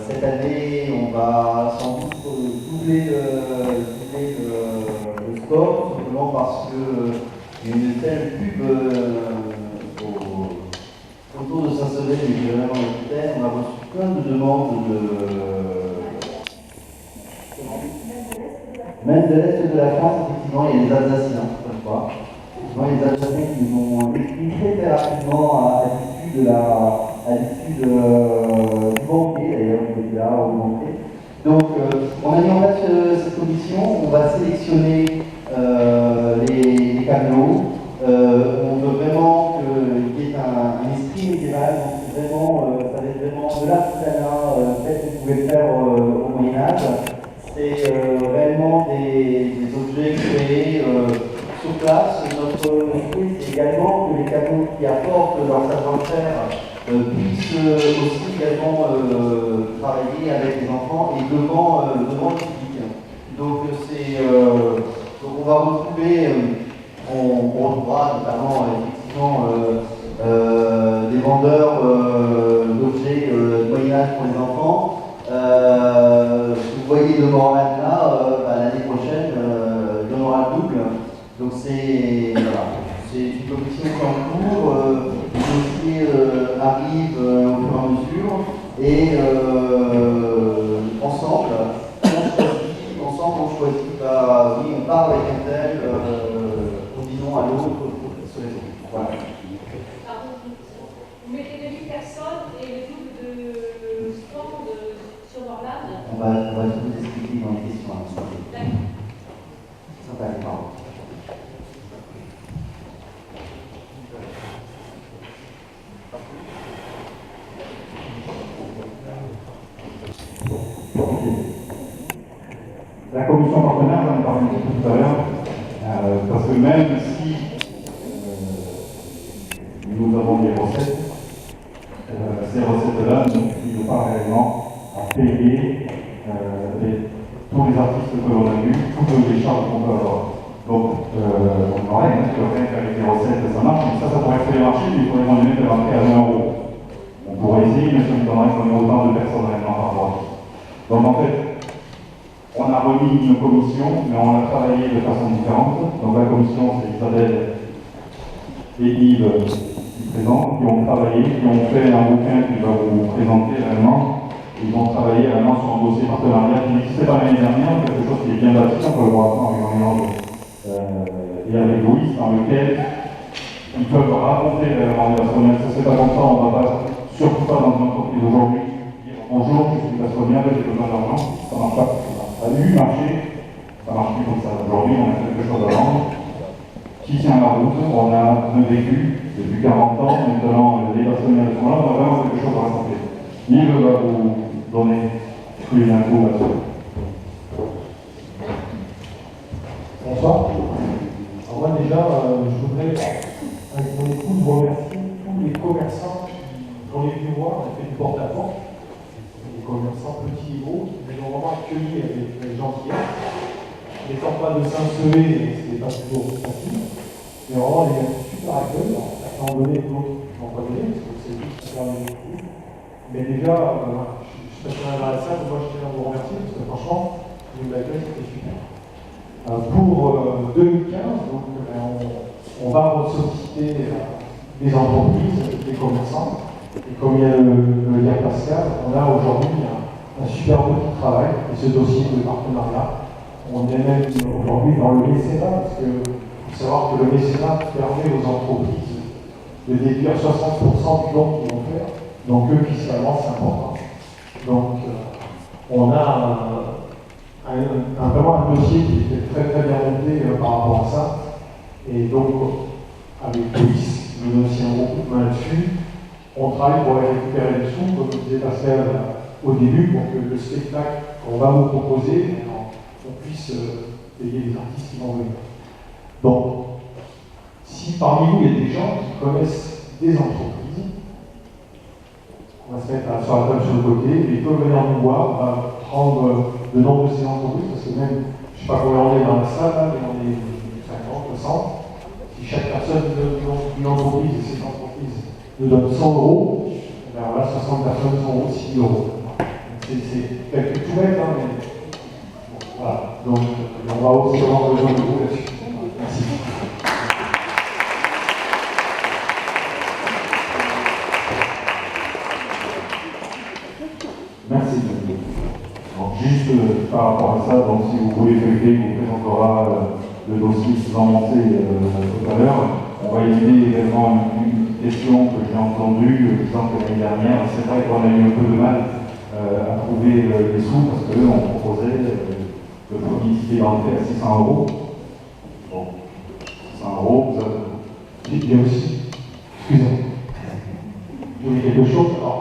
Cette année, on va sans doute doubler le score, simplement parce qu'il y a une telle pub autour de Saint-Sever, mais vraiment on a reçu plein de demandes même de l'Est de la France, effectivement, il y a les Alsaciens, cette fois. Les Alsaciens qui nous ont écrit très rapidement à l'issue du banquet, d'ailleurs, on était là au banquet. Donc, on a mis en place cette commission, on va sélectionner les camions. On veut vraiment qu'il y ait un esprit médiéval, donc vraiment, ça va être vraiment de l'artisanat, peut-être qu'on pouvait faire au Moyen-Âge. C'est réellement des objets créés sur place. Notre idée, c'est également que les camions qui apportent leur savoir-faire puissent aussi également travailler avec les enfants et devant le public. Donc, donc on va retrouver, on retrouvera notamment effectivement des vendeurs d'objets du Moyen-Âge pour les enfants. Vous voyez devant là, l'année prochaine, il y en aura le double. Donc c'est une commission qui est en cours, les dossiers arrivent au fur et à mesure, et ensemble, on choisit, oui, on part avec un tel, combinons à l'autre, voilà. Vous mettez 2000 personnes et le double de stand sur Morlane. On va tout vous expliquer dans les questions. D'accord. Sympa, pardon. La commission partenaire, j'en ai parlé un petit peu tout à l'heure, parce que même si nous avons des recettes, ces recettes-là ne suffisent pas réellement à payer tous les artistes que l'on a vus, toutes les charges qu'on peut avoir. Donc, on aurait rien qu'avec les recettes, ça marche, mais ça pourrait faire marcher, mais il faudrait moyenner de rentrer à 1 €. On pourrait essayer, mais ça nous donnerait qu'on ait autant de personnes réellement par rapport. Donc, en fait, on a remis une commission, mais on a travaillé de façon différente. Donc, la commission, c'est Isabelle et Yves qui présentent, qui ont travaillé, qui ont fait un bouquin qui va vous présenter réellement. Ils ont travaillé réellement sur un dossier partenariat qui n'existait pas l'année dernière, quelque chose qui est bien bâti, on peut le voir avec Henri et avec Louis, dans lequel ils peuvent raconter réellement les Vasconiens. Ça, c'est pas comme ça, on ne va pas, surtout pas dans une entreprise aujourd'hui, dire bonjour, je suis Vasconien, j'ai besoin d'argent, ça ne marche pas. Ça a dû marcher, ça marche plus comme ça. Aujourd'hui, on a quelque chose à vendre qui tient la route, on a un vécu depuis 40 ans, maintenant les Vasconiens sont là, on a vraiment quelque chose à raconter. Yves va vous donner plus d'infos là-dessus. Bonsoir. Alors moi déjà, je voudrais, avec mon épouse, remercier tous les commerçants qui ont venu voir, on a fait du porte-à-porte, des commerçants petits et gros, qui nous ont vraiment accueillis avec gentillesse. N'étant pas de Saint-Sevé, c'était pas toujours facile, mais vraiment les super accueils, à un moment donné, d'autres n'ont pas donné, parce que c'est juste pour faire les Mais déjà, je suis passé dans la salle, moi je tiens à vous remercier parce que franchement, l'accueil c'était super. Pour 2015, donc, on va solliciter des entreprises, des commerçants. Et comme il y a le lien Pascal, on a aujourd'hui un super outil de travail, et ce dossier de partenariat. On est même aujourd'hui dans le mécénat, parce qu'il faut savoir que le mécénat permet aux entreprises de déduire 60% du don qu'ils vont faire. Donc eux, fiscalement, c'est important. Donc on a vraiment un dossier qui est très très bien monté par rapport à ça. Et donc, avec Police, nous aussi un gros coup de main là-dessus. On travaille pour aller récupérer les sous, comme disait Pascal au début, pour que le spectacle qu'on va vous proposer, on puisse payer les artistes qui vont venir. Donc, si parmi vous il y a des gens qui connaissent des entreprises, on va se mettre sur la table sur le côté, et ils peuvent venir nous voir, on va prendre le nom de ces entreprises, parce que même, je ne sais pas combien on est dans la salle, là, mais on est 50, 60. Si chaque personne nous donne une entreprise, et cette entreprise nous donne 100 €, ben voilà, 60 personnes, 100 €, 6 €. C'est quelque tout bête, hein, mais bon, voilà. Donc, on va aussi avoir besoin de vous là-dessus. Merci. Merci. Donc, juste par rapport à ça, donc, si vous voulez feuilleter, on vous présentera le dossier qui va monter tout à l'heure. On va éviter également une question que j'ai entendue, disant que l'année dernière, c'est vrai qu'on a eu un peu de mal à trouver les sous, parce qu'eux, on proposait le premier ticket d'entrée à 600 €. Bon, 600 €, vous avez... Il y a aussi, excusez-moi, il y a quelque chose. Alors,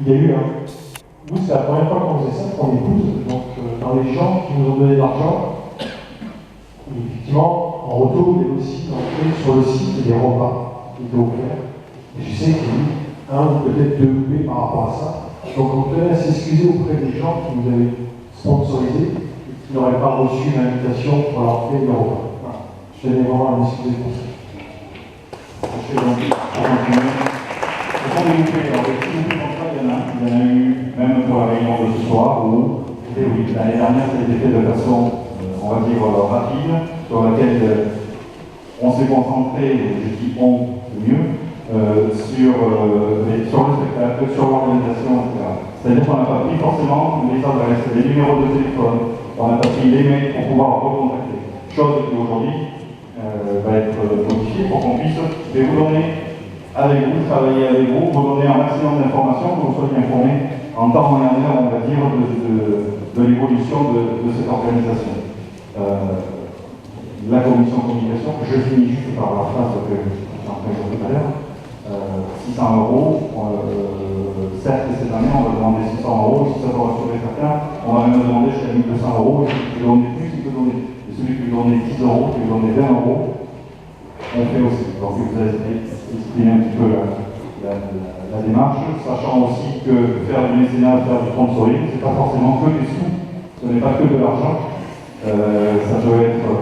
il y a eu un. Nous, c'est la première fois qu'on faisait ça, qu'on épouse. Donc, dans les gens qui nous ont donné de l'argent, effectivement, en retour, il y a aussi entré sur le site des repas qui étaient offerts. Et je sais qu'il y a eu un ou peut-être deux coupés par rapport à ça. Donc, on tenait à s'excuser auprès des gens qui nous avaient sponsorisés et qui n'auraient pas reçu l'invitation pour l'entrée des repas. Voilà. Je tenais vraiment à m'excuser pour ça. Je fais donc, on continue. Ce sont des coupés. Alors, des petits coupés comme ça, il y en a eu, même pour la réunion de ce soir, où, oui, l'année dernière, ça a été fait de façon, on va dire, rapide, sur laquelle on s'est concentré, et je dis on, le mieux, sur le spectacle, sur l'organisation, etc. C'est-à-dire qu'on n'a pas pris forcément les adresses, les numéros de téléphone, on n'a pas pris les mails pour pouvoir recontacter. Chose qui aujourd'hui va être modifiée pour qu'on puisse vous donner avec vous, travailler avec vous, vous donner un maximum d'informations, que vous soyez informés en temps et en heure, on va dire, de l'évolution de cette organisation. La commission communication, je finis juste par la phrase que j'ai entendue tout à l'heure, 600 €, certes cette année on va demander 600 €, si ça peut rassurer certains, on va même demander jusqu'à 1200 €, et celui qui peut donner plus, il peut donner, et celui qui peut donner 10 €, qui peut donner 20 €, on fait aussi. Donc vous avez expliqué un petit peu la démarche, sachant aussi que faire du mécénat, faire du sponsoring, c'est pas forcément que des sous, ce n'est pas que de l'argent. Ça peut être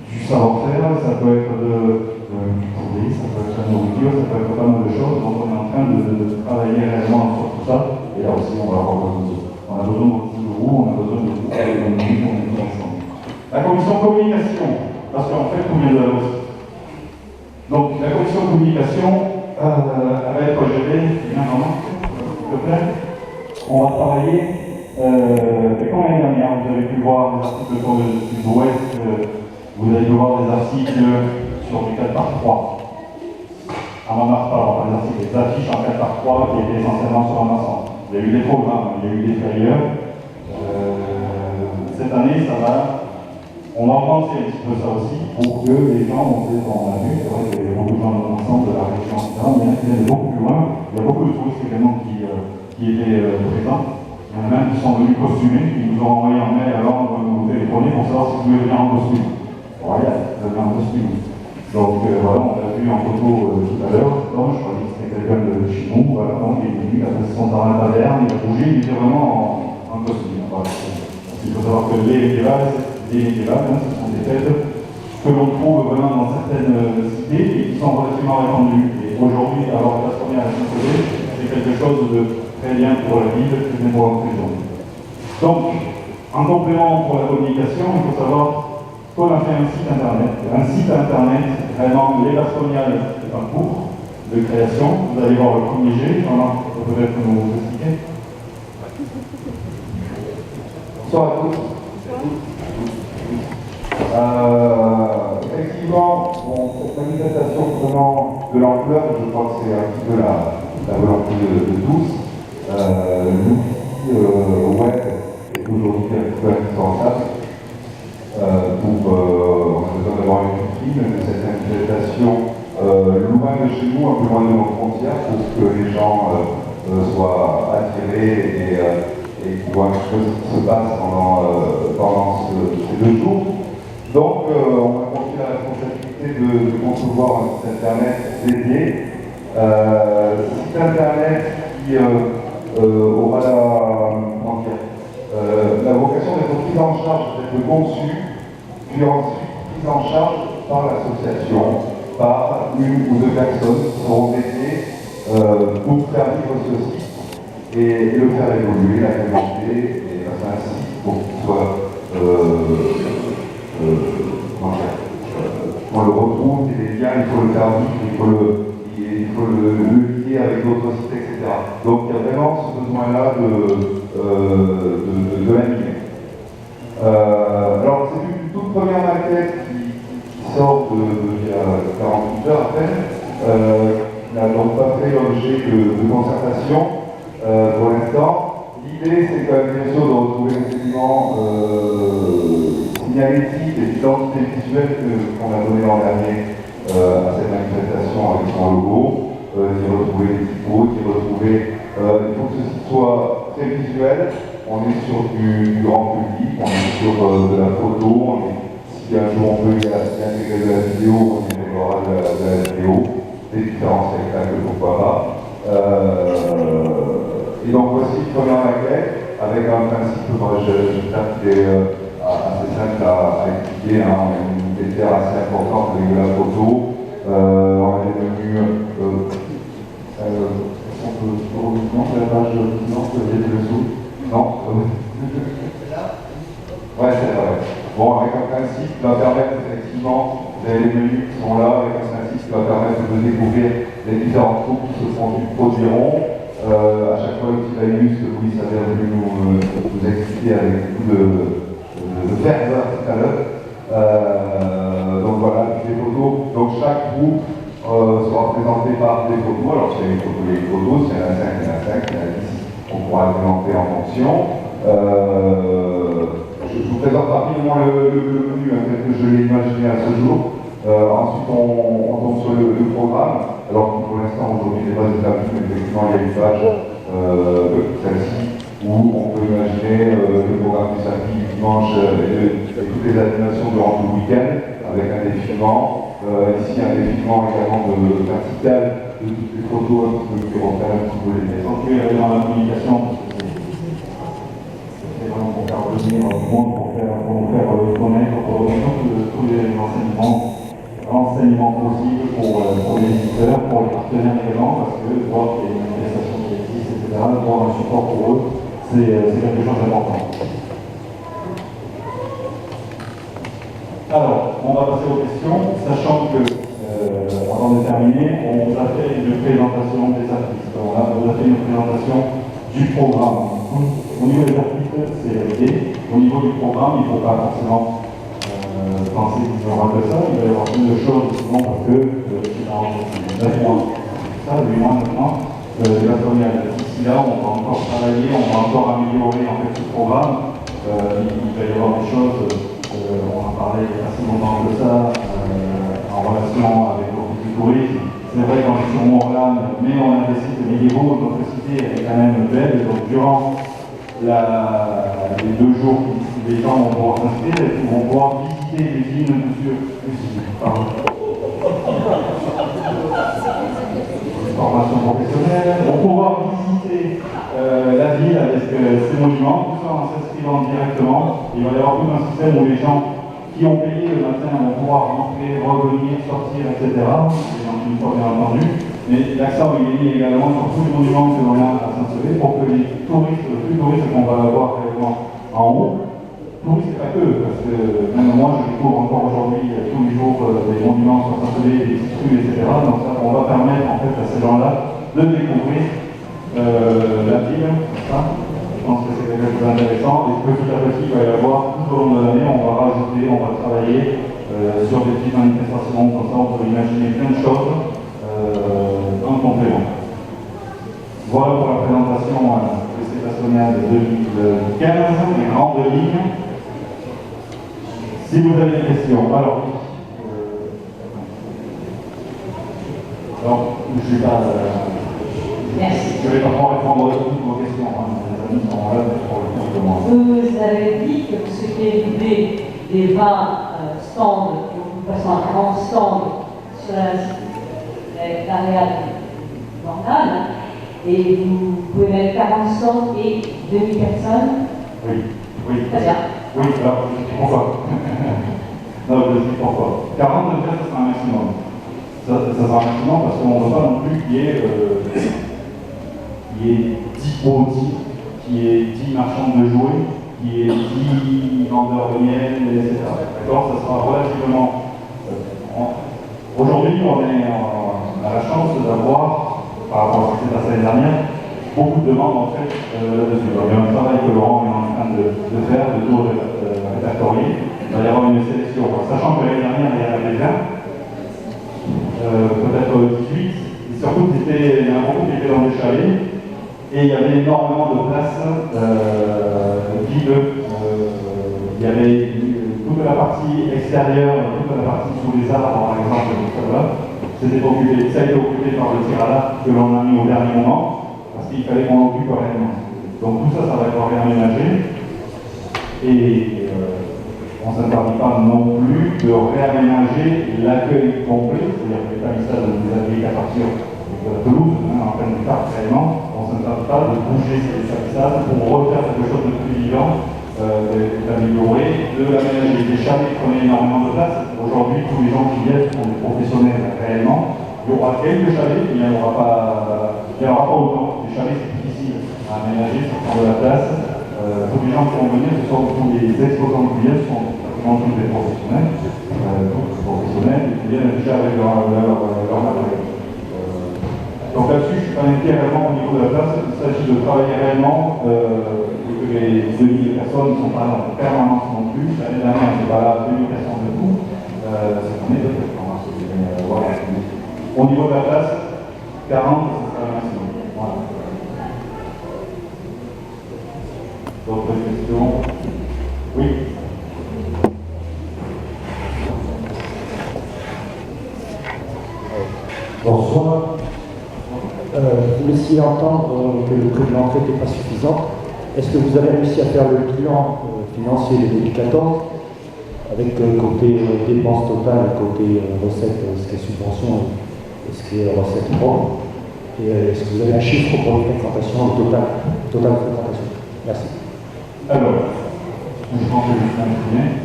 du savoir-faire, ça peut être du poulet, ça peut être de la nourriture, ça peut être pas mal de choses. Donc on est en train de travailler réellement sur tout ça. Et là aussi, on va avoir besoin de vous. On a besoin de vous, on a besoin de vous. On est tous ensemble. La commission communication, parce qu'en fait, tout vient de la hausse. Donc la commission communication, elle va être gérée, bien vraiment, s'il te plaît. On va travailler. Comme l'année dernière, vous avez pu voir des articles sur le sud-ouest, vous avez pu voir des articles sur du 4x3. À Montmartre, alors, des articles, des affiches en 4x3 qui étaient essentiellement sur Amazon. Il y a eu des programmes, il y a eu des flyers. Cette année, ça va. On va penser un petit peu ça aussi pour que les gens, on a vu, c'est vrai qu'il y a beaucoup de gens dans l'ensemble de la région, etc. Mais il y a beaucoup plus loin, il y a beaucoup de touristes également qui étaient présents. Il y en a même qui sont venus costumés, qui nous ont envoyé un mail à Londres nous téléphoner pour savoir si vous voulez venir en costume. Royal, vous venez en costume. Donc voilà, on l'a vu en photo tout à l'heure. Je crois que c'était quelqu'un de chez nous. Voilà, donc il est venu, il a fait son dans la taverne, il a bougé, il était vraiment en costume. Voilà. Il faut savoir que les médiévales, ce sont des fêtes que l'on trouve vraiment dans certaines cités et qui sont relativement répandues. Et aujourd'hui, alors la première à Saint-Paulet, c'est quelque chose de très bien pour la ville, très bien pour l'inclusion. Donc, en complément pour la communication, il faut savoir qu'on a fait un site internet. Un site internet, vraiment, les Vasconiales est en cours de création. Vous allez voir le premier G, Jean-Marc peut peut-être nous expliquer. Bonsoir à tous. Effectivement, cette manifestation prenant de l'ampleur, je crois que c'est un petit peu la volonté de tous. L'outil web est aujourd'hui un petit peu indispensable pour, on a besoin d'avoir une vitrine de cette manifestation loin de chez nous, un peu loin de nos frontières, pour que les gens soient attirés et qu'ils voient ce qui se passe pendant ces 2 jours. Donc, on m'a confié la responsabilité de concevoir un site internet dédié. Site internet qui aura la vocation d'être pris en charge, d'être conçu, puis ensuite pris en charge par l'association, par 1 ou 2 personnes qui seront dédiées pour faire vivre ce site et le faire évoluer, l'alimenter et passer un site pour qu'il soit on le retrouve, et les liens, il faut le faire vivre, il faut le lier avec d'autres sites, etc. Donc il y a vraiment ce besoin-là de l'animer. Alors c'est une toute première maquette qui sort il y a 48 heures à peine, qui n'a donc pas fait l'objet de concertation pour l'instant. L'idée, c'est quand même bien sûr de retrouver les éléments signalétiques et d'identité visuelle qu'on a donné l'an dernier à cette manifestation avec son logo, d'y retrouver les typos, d'y retrouver. Il faut que ceci soit très visuel. On est sur du grand public, on est sur de la photo, si un jour on peut y intégrer de la vidéo, on y intégrera de la vidéo, des différents spectacles, pourquoi pas. Et donc voici une première maquette avec un principe, j'espère qu'il est assez simple à expliquer, hein. On a une unité assez importante avec de la photo, on a des menus, on peut montrer la page suivante, il y a des dessous. Non. Ouais, c'est vrai. Bon, avec un principe qui va permettre effectivement, vous avez les menus qui sont là, avec un principe qui va permettre de découvrir les différentes troupes qui se produiront. À chaque fois, le petit Linus que Louis avait voulu nous expliquer avec beaucoup de ferveur tout à l'heure. Donc voilà, des photos. Donc chaque groupe sera présenté par des photos. Alors s'il y a une photo, il y a une photo. S'il y en a 5, il y en a 5. S'il y en a 10, on pourra les présenter en fonction. Je vous présente rapidement le menu tel que je l'ai imaginé à ce jour. Ensuite, on tombe sur le programme. Alors pour l'instant, aujourd'hui, n'est pas établi, mais effectivement, il y a une page, celle-ci, où on peut imaginer le programme du samedi, du dimanche et toutes les animations durant tout le week-end, avec un défilement. Ici, un défilement également vertical de toutes les photos, un petit peu qui reprennent un petit peu les maisons. Donc, dans la communication, c'est vraiment pour faire revenir au monde, pour nous faire connaître, pour tous les renseignements possibles pour les visiteurs, pour les partenaires également, parce que voir qu'il y a une manifestation qui existe, etc., voir un support pour eux, c'est quelque chose d'important. Alors, on va passer aux questions, sachant que, avant de terminer, on vous a fait une présentation des artistes. On vous a fait une présentation du programme. Au niveau des artistes, c'est l'idée. Au niveau du programme, il ne faut pas forcément penser qu'il y aura que ça. Il va y avoir plus de choses, souvent, parce que c'est dans 9 mois. Ça, 8 mois, 9 mois. D'ici là, on va encore travailler, on va encore améliorer en fait ce programme. Il va y avoir des choses, on en parlait il y a assez longtemps de ça, en relation avec l'office du tourisme. C'est vrai qu'on est sur Morlan, mais on a des sites médiévaux, notre cité est quand même belle, et donc durant les 2 jours, les gens vont pouvoir s'inscrire et ils vont pouvoir visiter les villes formation professionnelle, vont pouvoir visiter la ville avec ses monuments, tout ça en s'inscrivant directement. Il va y avoir tout un système où les gens qui ont payé le matin vont pouvoir rentrer, revenir, sortir, etc. Les gens qui nous sont bien entendu. Mais l'accent est mis également sur tous les monuments que l'on a à Saint-Sevé pour que les touristes, le plus touristes qu'on va avoir réellement en haut, touristes et pas que, parce que même moi je découvre encore aujourd'hui tous les jours des monuments sur Saint-Sevé, des petites rues, etc. Donc ça, on va permettre en fait à ces gens-là de découvrir la ville, ça. Je pense que c'est quelque chose d'intéressant et petit à petit il va y avoir tout au long de l'année, on va rajouter, on va travailler sur des petites manifestations, comme ça on peut imaginer plein de choses en complément. Voilà pour la présentation de cette Bastonia de 2015, les grandes lignes. Si vous avez des questions, alors je ne vais pas pouvoir répondre à toutes vos questions, les amis sont là pour le compte de moi. Vous avez dit que vous souhaitez vider des 20 stands, nous passons à 40 stands sur l'aréal normal, et vous pouvez mettre 40 stands et 2000 personnes. Oui. Très bien. Oui, alors je explique pourquoi. Non, je explique pourquoi. 40 déjà, ça sera un maximum. Ça sera un maximum parce qu'on ne veut pas non plus qu'il y ait 10 bondis, qu'il y ait 10 marchands de jouets, qu'il y ait 10 vendeurs de miel, etc. D'accord. Ça sera relativement. Aujourd'hui, on a la chance d'avoir, par rapport à ce qui s'est passé l'année dernière, beaucoup de demandes en fait là-dessus. Il y a un travail que Laurent est en train de faire, de tout répertorier. Il va y avoir une sélection. Sachant que l'année dernière, il y en avait 20, peut-être 18, et surtout il y a un groupe qui était dans des chalets, et il y avait énormément de places vides. Il y avait toute la partie extérieure, toute la partie sous les arbres, par exemple, c'était occupé. Ça a été occupé par le tir à l'arc que l'on a mis au dernier moment, parce qu'il fallait qu'on l'occupe réellement. Donc tout ça, ça va être réaménagé. Et on ne s'interdit pas non plus de réaménager l'accueil complet, c'est-à-dire les palissades des ateliers qu'à partir de la pelouse, en pleine carte réellement, on ne s'interdit pas de bouger ces palissades pour refaire quelque chose de plus vivant, d'améliorer, de l'aménager. Les chalets prenaient énormément de place. Aujourd'hui, tous les gens qui viennent sont des professionnels réellement. Il y aura quelques chalets, mais il n'y en aura pas autant. Les chalets, c'est difficile à aménager, ça prend de la place. Tous les gens qui vont venir, ce sont tous les exposants qui viennent, sont pratiquement tous des professionnels, qui viennent déjà avec leur matériel. Donc là-dessus, je ne suis pas inquiet réellement au niveau de la place. Il s'agit de travailler réellement et que les 2000 personnes ne sont pas en permanence non plus. L'année dernière, on n'était pas là 2000 personnes de tout. Cette année, peut-être. Voilà. Au niveau de la place, 40, c'est pas le maximum. Voilà. D'autres questions? Oui. Bonsoir. Vous laissiez entendre que le prix de l'entrée n'était pas suffisant. Est-ce que vous avez réussi à faire le bilan financier de 2014 avec côté dépenses totales, côté recettes, ce qui est subvention et ce qui est recettes propres? Et est-ce que vous avez un chiffre pour les fréquentations totale fréquentation? Merci. Alors, je pense que je vais continuer.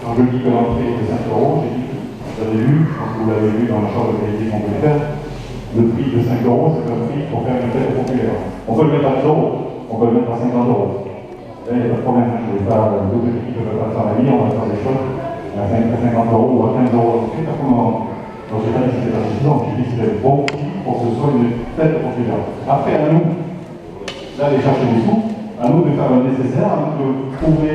Quand je dis que l'entrée est de 5 €, j'ai dit, vous avez vu, je pense que vous l'avez vu dans la chambre de qualité qu'on peut faire, le prix de 5 €, c'est un prix pour faire une fête populaire. On peut le mettre à 10 €, on peut le mettre à 50 €. Là, il n'y a pas de problème, je ne vais pas, d'autres équipes ne peuvent pas faire la vie, on va faire des choses à 50 € ou à 15 €. C'est pas comment. Donc, je n'ai pas dit que c'était pas suffisant, j'ai dit que c'était bon prix pour que ce soit une fête populaire. Après, à nous, d'aller chercher des sous, à nous de faire le nécessaire, à nous de trouver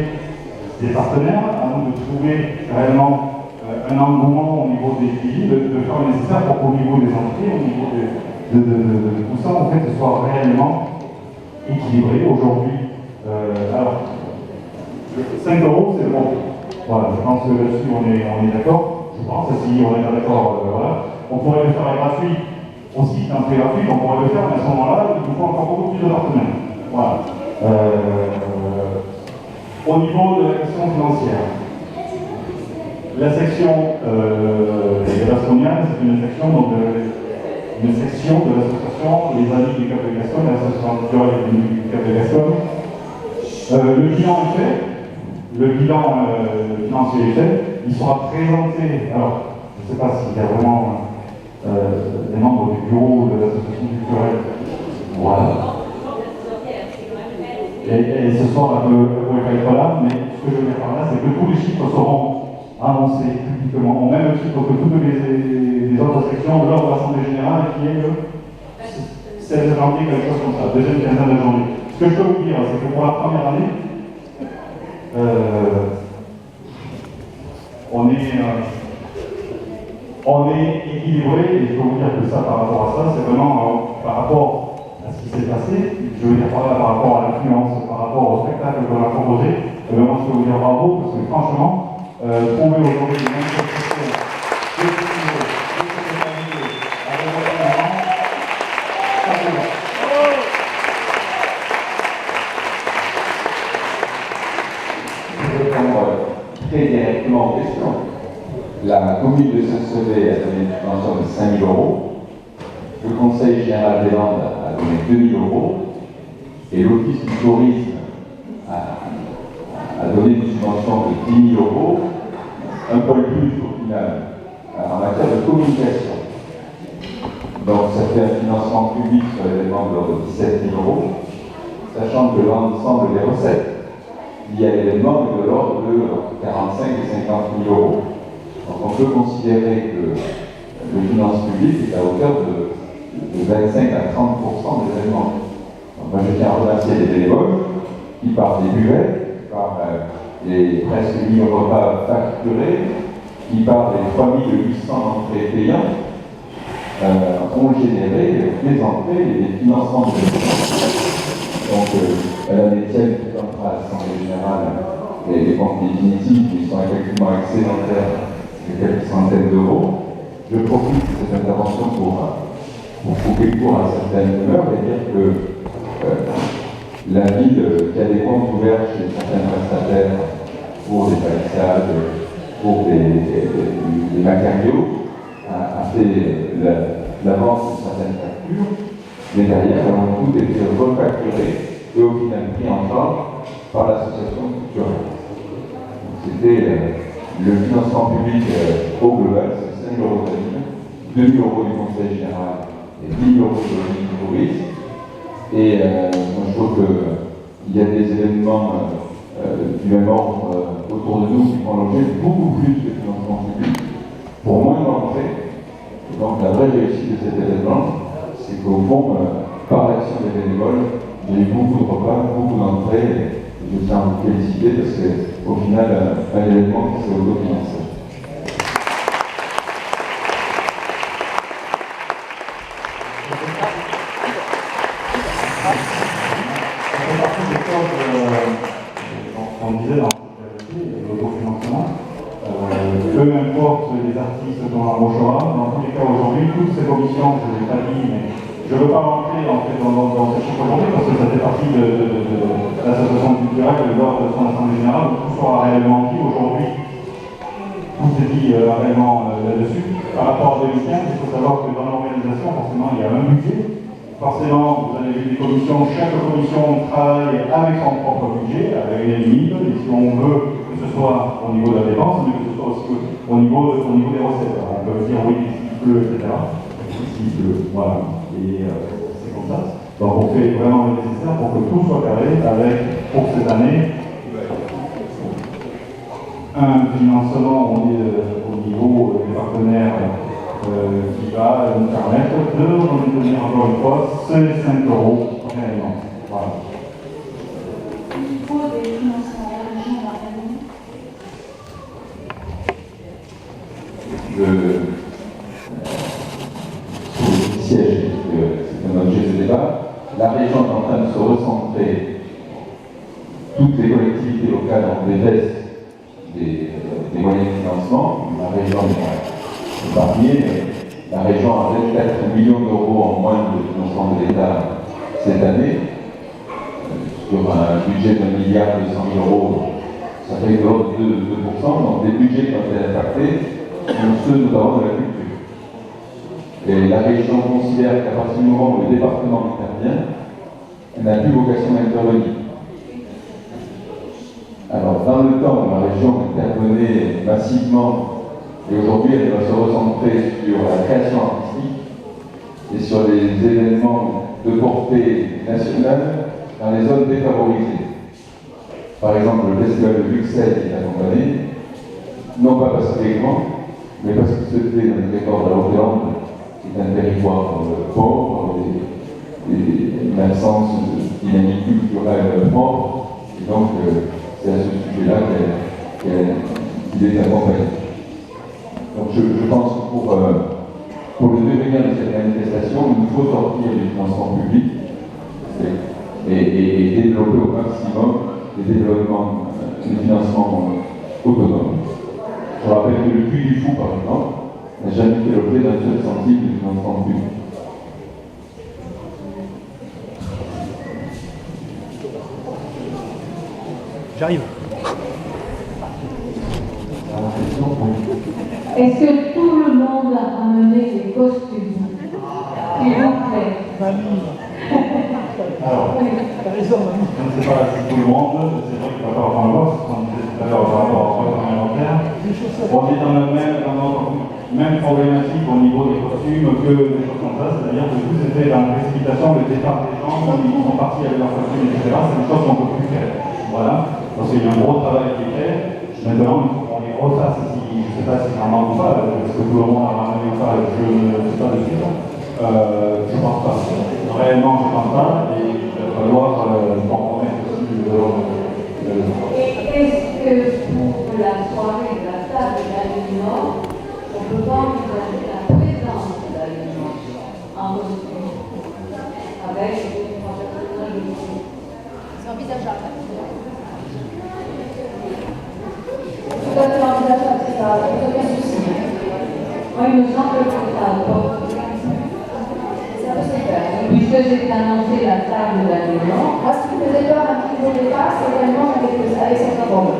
des partenaires, à nous de trouver réellement un engouement au niveau des villes, de faire le nécessaire pour qu'au niveau des entrées, au niveau de tout ça, en fait, ce soit réellement équilibré. Aujourd'hui, alors, 5 € c'est le bon prix. Voilà, je pense que là-dessus on est d'accord. Je pense que si on est d'accord, voilà. On pourrait le faire gratuit aussi, un prix gratuit, on pourrait le faire, mais à ce moment-là, il nous faut encore beaucoup plus de partenaires. Voilà. Au niveau de la question financière, la section des Bastonia, c'est une section de l'association Les Amis du Cap de Gascogne, l'association culturelle du Cap de Gascogne. Le bilan est fait, le bilan financier est fait, il sera présenté, alors je ne sais pas s'il y a vraiment des membres du bureau de l'association culturelle. Voilà. Et ce soir, elle ne pouvait pas être là, mais ce que je veux dire par là, c'est que tous les chiffres seront annoncés publiquement, au même titre que toutes les autres sections lors de l'Assemblée Générale, qui est le 16 janvier, quelque chose comme ça, deuxième quinzaine de janvier. Ce que je peux vous dire, c'est que pour la première année, on est équilibré, et je peux vous dire que ça, par rapport à ça, c'est vraiment par rapport à ce qui s'est passé, je veux dire par rapport à l'influence, par rapport au spectacle qu'on a proposé, et vraiment je peux vous dire bravo, parce que franchement, trouver aujourd'hui une manifestation équilibrée, avec votre maman, ça c'est bon. Je vais répondre très directement aux questions. La commune de Saint-Sevé a donné une subvention de 5 000 €. Le Conseil général des Landes a donné 2 000 € et l'Office du tourisme a donné une subvention de 10 000 €, un peu plus au final, en matière de communication. Donc ça fait un financement public sur l'événement de l'ordre de 17 000 €, sachant que l'ensemble des recettes liées à l'événement est de l'ordre de 45 et 50 000 €. Donc on peut considérer que le finance public est à hauteur de 25 à 30% des événements. Donc moi je tiens à remercier les bénévoles qui par des buvettes, par les presque 1000 repas facturés, qui par les 3800 entrées payantes ont généré des entrées et des financements de l'événement. Donc Madame Etienne présentera à l'Assemblée Générale les comptes définitifs qui sont effectivement excédentaires de quelques centaines d'euros. Je profite de cette intervention pour couper court à certaines rumeurs et dire que la ville qui a des comptes ouverts chez certains prestataires pour des palissades, pour des matériaux, a fait l'avance de certaines factures, mais derrière, elles ont toutes été refacturées et au final pris en charge par l'association culturelle. C'était le financement public au global, c'est 5 € de la ville, 2 000 € du Conseil général et 10 000 € de l'Office du tourisme. Et moi je trouve qu'il y a des événements du même ordre autour de nous qui font l'objet de beaucoup plus de financement public pour moins d'entrées. Donc la vraie réussite de cet événement, c'est qu'au fond, par l'action des bénévoles, il y a eu beaucoup de repas, beaucoup d'entrées, et je tiens à vous féliciter parce qu'au final, un événement qui s'est autofinancé. On disait dans l'autofinancement, peu importe les artistes qu'on embauchera, dans tous les cas aujourd'hui, toutes ces commissions, je ne l'ai pas dit, mais je ne veux pas rentrer en fait, dans ces chiffres aujourd'hui parce que ça fait partie de l'association culturelle lors de son assemblée générale où tout sera réellement dit aujourd'hui. Tout est dit réellement là-dessus. Par rapport à 2015, il faut savoir que dans l'organisation, forcément, il y a un budget. Forcément, vous avez vu des commissions, chaque commission travaille avec son propre budget, avec une limite, et si on veut que ce soit au niveau de la dépense, mais que ce soit aussi au niveau des recettes. Alors, on peut dire oui, s'il pleut, etc. S'il pleut, voilà. Et c'est comme ça. Donc on fait vraiment le nécessaire pour que tout soit carré avec, pour cette année, un financement au niveau des partenaires qui va nous permettre de maintenir encore une fois ces 5 € réellement. Voilà. Il faut des financements à la région le siège, c'est un objet de débat. La région est en train de se recentrer. Toutes les collectivités locales ont dévestent des moyens de financement. La région est épargnée, mais la région a 24 millions d'euros en moins de financement de l'État cette année. Sur un budget d'1,2 milliard, ça fait de l'ordre de 2%. Donc les budgets qui ont été impactés sont ceux notamment de la culture. Et la région considère qu'à partir du moment où le département intervient, elle n'a plus vocation d'intervenir. Alors, dans le temps où la région intervenait massivement, et aujourd'hui elle va se recentrer sur la création artistique et sur les événements de portée nationale dans les zones défavorisées. Par exemple, le festival de Bruxelles qui est accompagné, non pas parce qu'il est grand, mais parce qu'il se fait dans le territoire de la Haute-Hollande, qui est un territoire pauvre, une absence de dynamique culturelle propre, et donc c'est à ce sujet-là qu'il est accompagné. Donc je pense que pour le devenir de cette manifestation, il nous faut sortir du financement public et développer au maximum les développements, les financements autonomes. Je rappelle que le Puy du Fou, par exemple, n'a jamais fait l'objet d'un seul centime de financement public. J'arrive. Est-ce que tout le monde a ramené des costumes? S'il vous plaît. Alors, je ne sais pas si tout le monde, c'est vrai qu'il va falloir prendre le vote, comme je disais tout à l'heure par rapport au vote parlementaire. On est dans notre même problématique au niveau des costumes que des choses comme ça, c'est-à-dire que tout était dans la précipitation, le départ des gens, ils sont partis avec leurs costumes, etc. C'est des choses qu'on ne peut plus faire. Voilà, parce qu'il y a un gros travail qui est fait. Maintenant, il faut qu'on les refasse ici. Je ne sais pas si ça en manque ou pas, est-ce que tout le monde a ramené ou pas, je ne sais pas dessus. Je ne pense pas. Réellement, je ne pense pas, et il va falloir qu'on remette aussi Et est-ce que pour la soirée de la table d'aluminium, on peut pas envisager la présence d'aluminium en costume avec une personnalité? C'est envisageable. Tout à fait envisageable, c'est ça, aucun souci. Moi, il me semble que ça apporte. Ça peut se faire. Puisque c'est annoncé la table d'aluminium. Moi, ce qui me faisait peur un petit peu au départ, c'est vraiment avec cette bombe.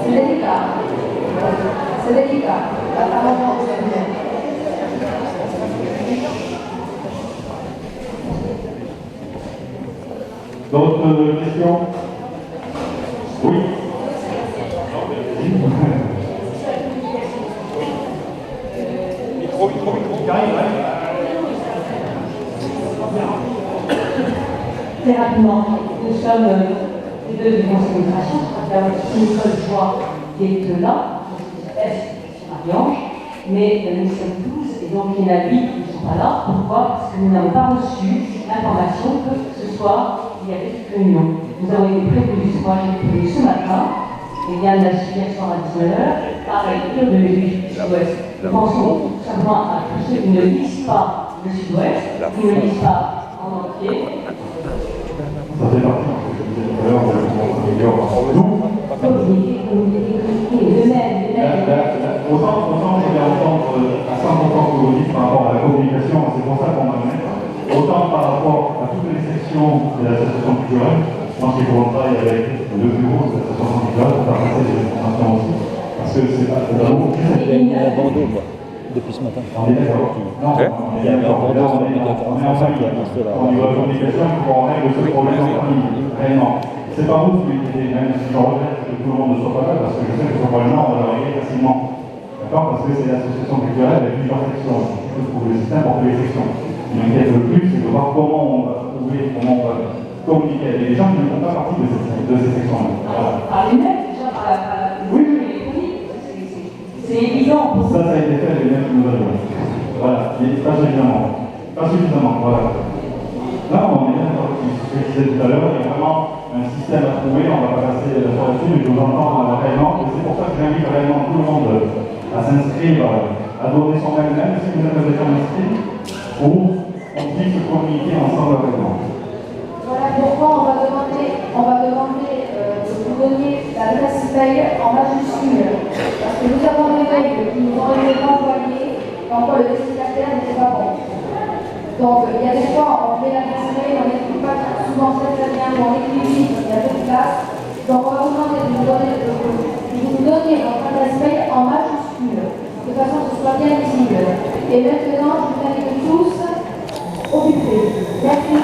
C'est délicat. C'est délicat. Apparemment, c'est bien. D'autres questions? Oui. Micro. Très rapidement, nous sommes les deux du conseil d'administration, il y a aussi Nicole Joie qui est là, sur Marie-Ange, mais nous sommes 12 et donc il y en a 8 qui ne sont pas là. Pourquoi? Parce que nous n'avons pas reçu l'information que ce soir il y avait cette réunion. Nous avons été prévenus, moi j'ai été prévenu ce matin, il y a de la situation à 19h, pareil, de Sud-Ouest. Nous pensons simplement à tous ceux qui ne lisent pas le Sud-Ouest, qui ne lisent pas en entier. Ça fait partie de ce que je disais tout à l'heure, de autant je vais entendre à 100% ce que vous dites par rapport à la communication, c'est pour ça qu'on va le mettre, autant par rapport à toutes les sections de l'association culturelle, je pense qu'il faut qu'on travaille avec le bureau de l'association culturelle pour faire passer des informations aussi, parce que c'est pas vraiment... Il y a un bandeau, moi, depuis ce matin. On est d'accord. Non, il y a un bandeau sur le média 45 qui a annoncé la... Au niveau de la communication, il faut qu'on règle ce problème en famille, réellement. C'est pas vous qui l'idée, même si je regrette que tout le monde ne soit pas là, parce que je sais que ce problème-là, on va le régler facilement. D'accord? Parce que c'est l'association culturelle avec plusieurs sections. Il faut trouver le système pour toutes les sections. Ce qui m'inquiète le plus, c'est de voir comment on va trouver, comment on va communiquer avec les gens qui ne font pas partie de ces sections-là. Voilà. Par les mails, déjà, par l'électronique, c'est évident. Ça a été fait avec les mêmes qui nous avons. Voilà, mais pas suffisamment. Pas suffisamment, voilà. Là, on est bien d'accord avec ce que je disais tout à l'heure, il y a vraiment un système à trouver, on ne va pas passer sur là-dessus, mais je vous entends réellement, et c'est pour ça que j'invite réellement tout le monde à s'inscrire, à donner son mail, même si vous êtes déjà inscrit, pour qu'on puisse communiquer ensemble avec moi. Voilà pourquoi on va demander que vous donniez l'adresse mail en majuscule, parce que nous avons des mails qui nous ont été envoyés, comme quoi le destinataire n'était pas bon. Donc, il y a des fois, on met l'adresse mail, on n'écrit pas souvent très bien, on écrit vite, il y a peu de place. Donc, on va vous demander de nous donner votre adresse mail en majuscule, de façon que ce soit bien visible. Et maintenant, je vous invite tous au buffet. Merci.